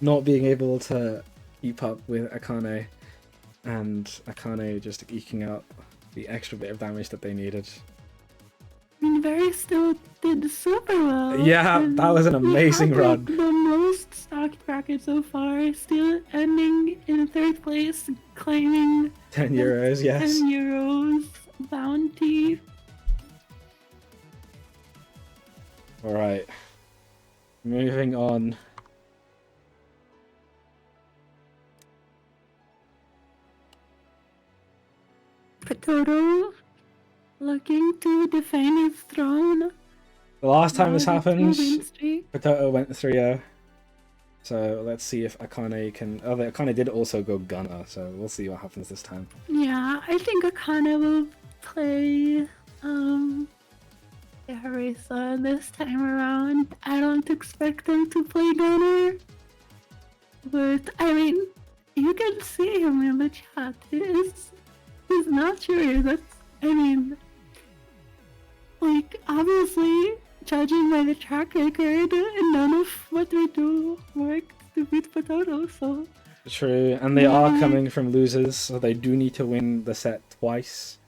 Speaker 1: Not being able to keep up with Akane. And Akane just eking out the extra bit of damage that they needed.
Speaker 2: I mean, Barry still did super well.
Speaker 1: Yeah, that was an amazing run.
Speaker 2: The most stacked bracket so far, still ending in 3rd place, claiming
Speaker 1: 10 euros, yes.
Speaker 2: 10 euros bounty.
Speaker 1: Alright. Moving on.
Speaker 2: Potato looking to defend his throne.
Speaker 1: The last time this
Speaker 2: Now
Speaker 1: happened,
Speaker 2: the win streak.
Speaker 1: Potato went 3-0. So let's see if Akane can... Oh, Akane did also go Gunner, so we'll see what happens this time.
Speaker 2: Yeah, I think Akane will play Harissa this time around. I don't expect him to play Gunner. But I mean, you can see him in the chat. He's not sure. That's, I mean, like, obviously, chat judging by the track record, none of what we do worked to beat Potato, so...
Speaker 1: True, and they are coming from losers, so they do need to win the set twice.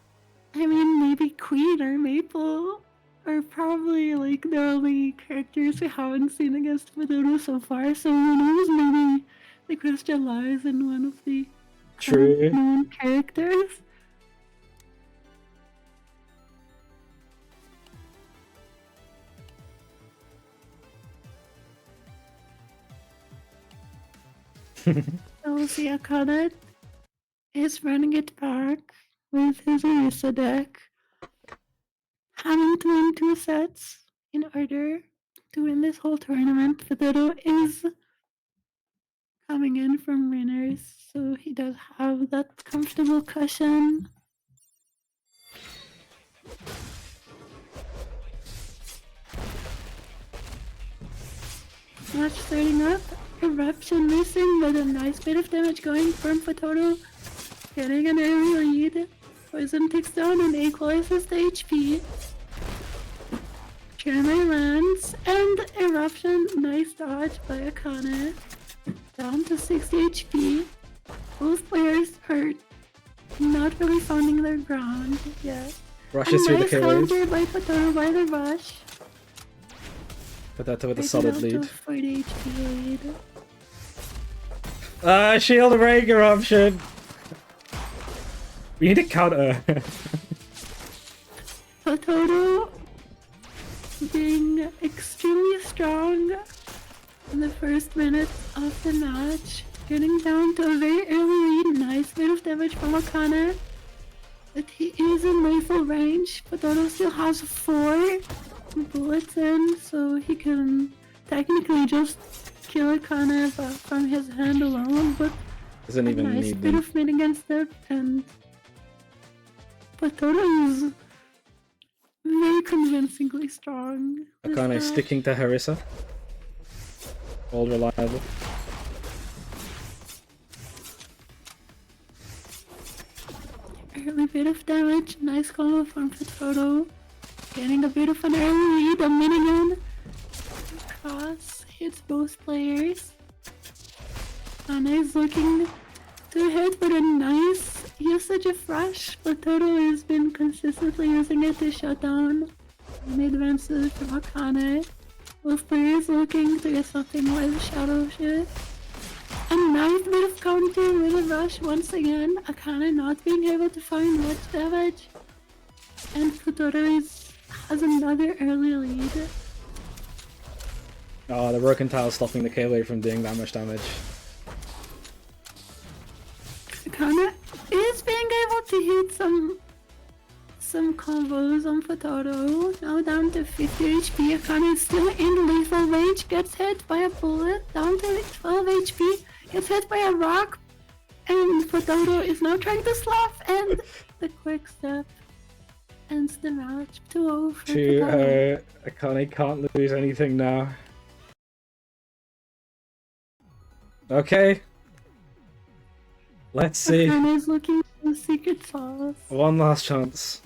Speaker 2: I mean, maybe Queen or Maple are probably like the only characters we haven't seen against Potato so far, so who knows, maybe the question lies in one of the
Speaker 1: True.
Speaker 2: known characters. So see, Akana is running it back with his Orisa deck, having to win 2 sets in order to win this whole tournament. Potato is coming in from winners, so he does have that comfortable cushion. Match starting up. Eruption missing, but a nice bit of damage going from Potato. Getting an early lead. Poison takes down and equalizes the HP. Tremor lands, and Eruption, nice dodge by Akane. Down to 60 HP. Both players are not really finding their ground yet.
Speaker 1: Rushes through the
Speaker 2: nice
Speaker 1: K-Wave.
Speaker 2: counter by Potato by the rush.
Speaker 1: Potato with a solid lead.
Speaker 2: 40 HP lead.
Speaker 1: Shield break eruption. We need to counter.
Speaker 2: Potato being extremely strong in the first minutes of the match, getting down to a very early lead. Nice bit of damage from Akane, but he is in lethal range. Potato still has 4 bullets in, so he can technically just kill Akane from his hand alone, but
Speaker 1: Doesn't even
Speaker 2: nice
Speaker 1: need
Speaker 2: bit
Speaker 1: them.
Speaker 2: of mid against it, and Potato is very convincingly strong. this
Speaker 1: Akane
Speaker 2: match.
Speaker 1: sticking to Harissa. All reliable.
Speaker 2: Early bit of damage, nice combo from Potato. Getting a bit of an early lead, a minigun. Cross hits both players. Anna is looking to hit with a nice usage of Rush. Potato has been consistently using it to shut down any advances from Akane. Both players looking to get something with Shadow Shift. A nice bit of counter with a Rush once again. Akane not being able to find much damage. And Potato has another early lead.
Speaker 1: Oh, the broken tile stopping the K-Wave from doing that much damage.
Speaker 2: Akane is being able to hit some combos on Potato. Now down to 50 HP. Akane is still in lethal range. Gets hit by a bullet. Down to 12 HP. Gets hit by a rock. And Potato is now trying to slap. And the quick step ends the match. 2-0 for Potato.
Speaker 1: Akane can't lose anything now. Okay. Let's see.
Speaker 2: Akane is looking for the secret sauce.
Speaker 1: One last chance.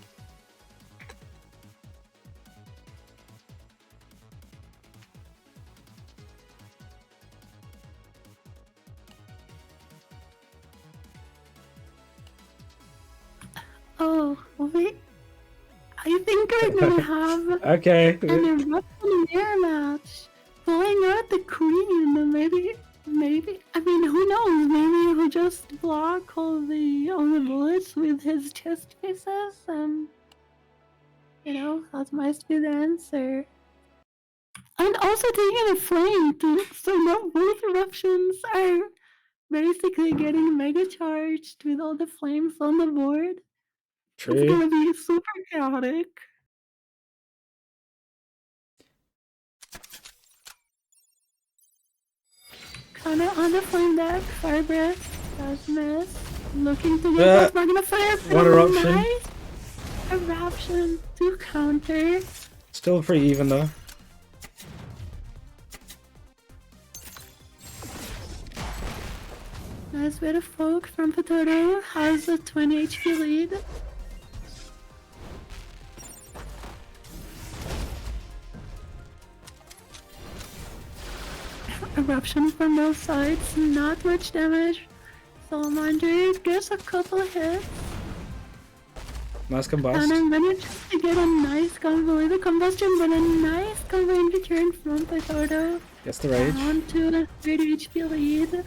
Speaker 2: Oh, wait. I think we're gonna have
Speaker 1: Okay.
Speaker 2: an eruption mirror match. Pulling out the queen, maybe, I mean, who knows, maybe he'll just block all the bullets with his chest pieces, and, you know, that might be the answer. And also taking a flame, too, so now both eruptions are basically getting mega charged with all the flames on the board. It's
Speaker 1: True.
Speaker 2: gonna be super chaotic. Kinda on the flame deck, Fire Breath, does miss. Looking to get that Magna Fire,
Speaker 1: one eruption.
Speaker 2: Nice eruption to counter.
Speaker 1: Still pretty even though.
Speaker 2: Nice bit of poke from Potato, has a 20 HP lead. eruption from both sides, not much damage. Salamander gets a couple hits.
Speaker 1: Nice
Speaker 2: And
Speaker 1: combust.
Speaker 2: I managed to get a nice combo with the combustion, but a nice combo in return from Potato.
Speaker 1: Gets the rage.
Speaker 2: Down to a 30 HP lead.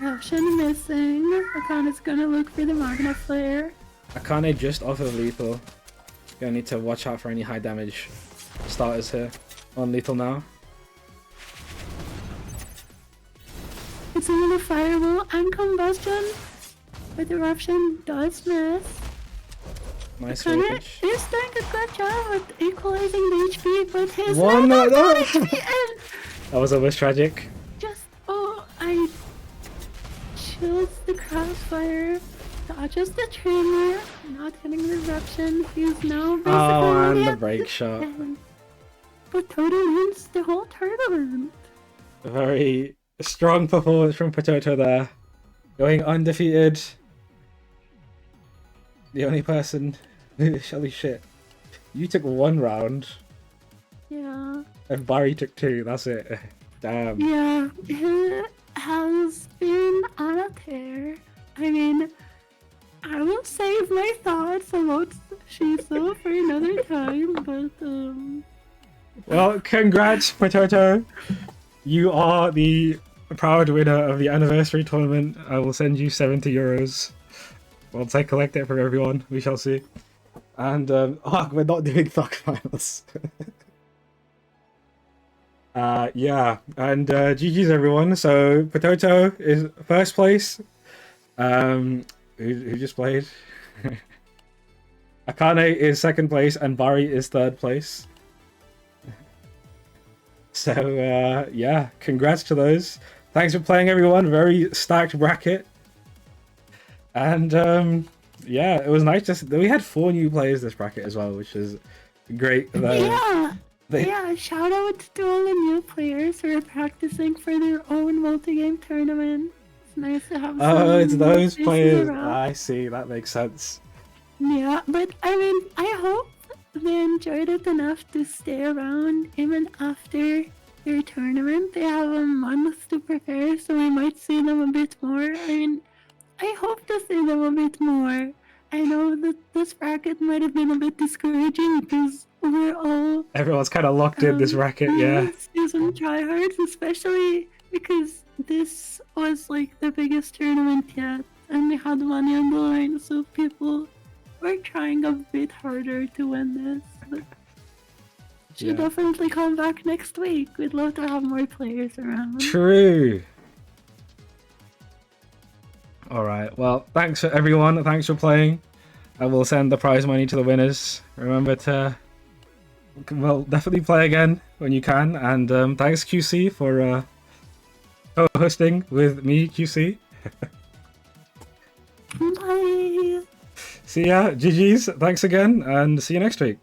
Speaker 2: Eruption missing. Akane's gonna look for the Magna Flare.
Speaker 1: Akane just off of lethal. Gonna need to watch out for any high damage starters here. On lethal now.
Speaker 2: It's a little fireball and combustion, but the eruption does miss.
Speaker 1: Nice
Speaker 2: Akane
Speaker 1: rage.
Speaker 2: is doing a good job with equalizing the HP, but his
Speaker 1: One,
Speaker 2: not
Speaker 1: no.
Speaker 2: HP and
Speaker 1: That was almost tragic.
Speaker 2: just I chills the crossfire, dodges the tremor, not hitting the eruption. He's now basically
Speaker 1: Oh, and
Speaker 2: ready
Speaker 1: the
Speaker 2: at
Speaker 1: break shot.
Speaker 2: end. But Toto wins the whole tournament.
Speaker 1: A very strong performance from Potato there. Going undefeated. The only person who, holy shit. You took 1 round
Speaker 2: Yeah.
Speaker 1: and Barry took 2, that's it. Damn.
Speaker 2: Yeah, it has been on a tear. I mean, I will save my thoughts about Shiso for another time, but
Speaker 1: Well, congrats, Potato. You are the proud winner of the anniversary tournament. I will send you 70 euros. Once I collect it from everyone, we shall see. And, we're not doing Thug Finals. Yeah, and GG's everyone. So, Potato is first place. Who just played? Akane is second place, and Bari is third place. So, yeah, congrats to those. Thanks for playing, everyone. Very stacked bracket. And, yeah, it was nice to... We had 4 new players this bracket as well, which is great.
Speaker 2: yeah. Yeah, shout out to all the new players who are practicing for their own multi-game tournament. It's nice to have some
Speaker 1: Oh, it's those
Speaker 2: faces
Speaker 1: players.
Speaker 2: around.
Speaker 1: I see, that makes sense.
Speaker 2: Yeah, but I mean, I hope they enjoyed it enough to stay around even after their tournament. They have a month to prepare, so we might see them a bit more. I mean, I hope to see them a bit more. I know that this bracket might have been a bit discouraging because we're all
Speaker 1: Everyone's kind of locked in this bracket, yeah.
Speaker 2: season tryhards, especially because this was like the biggest tournament yet, and we had money on the line, so people were trying a bit harder to win this. But should
Speaker 1: Yeah.
Speaker 2: definitely come back next week. We'd love to have more players around.
Speaker 1: True. Alright, well, thanks for everyone. Thanks for playing. I will send the prize money to the winners. Remember to, well, definitely play again when you can. And thanks, QC, for co-hosting with me, QC.
Speaker 2: Bye!
Speaker 1: See ya. GG's. Thanks again, and see you next week.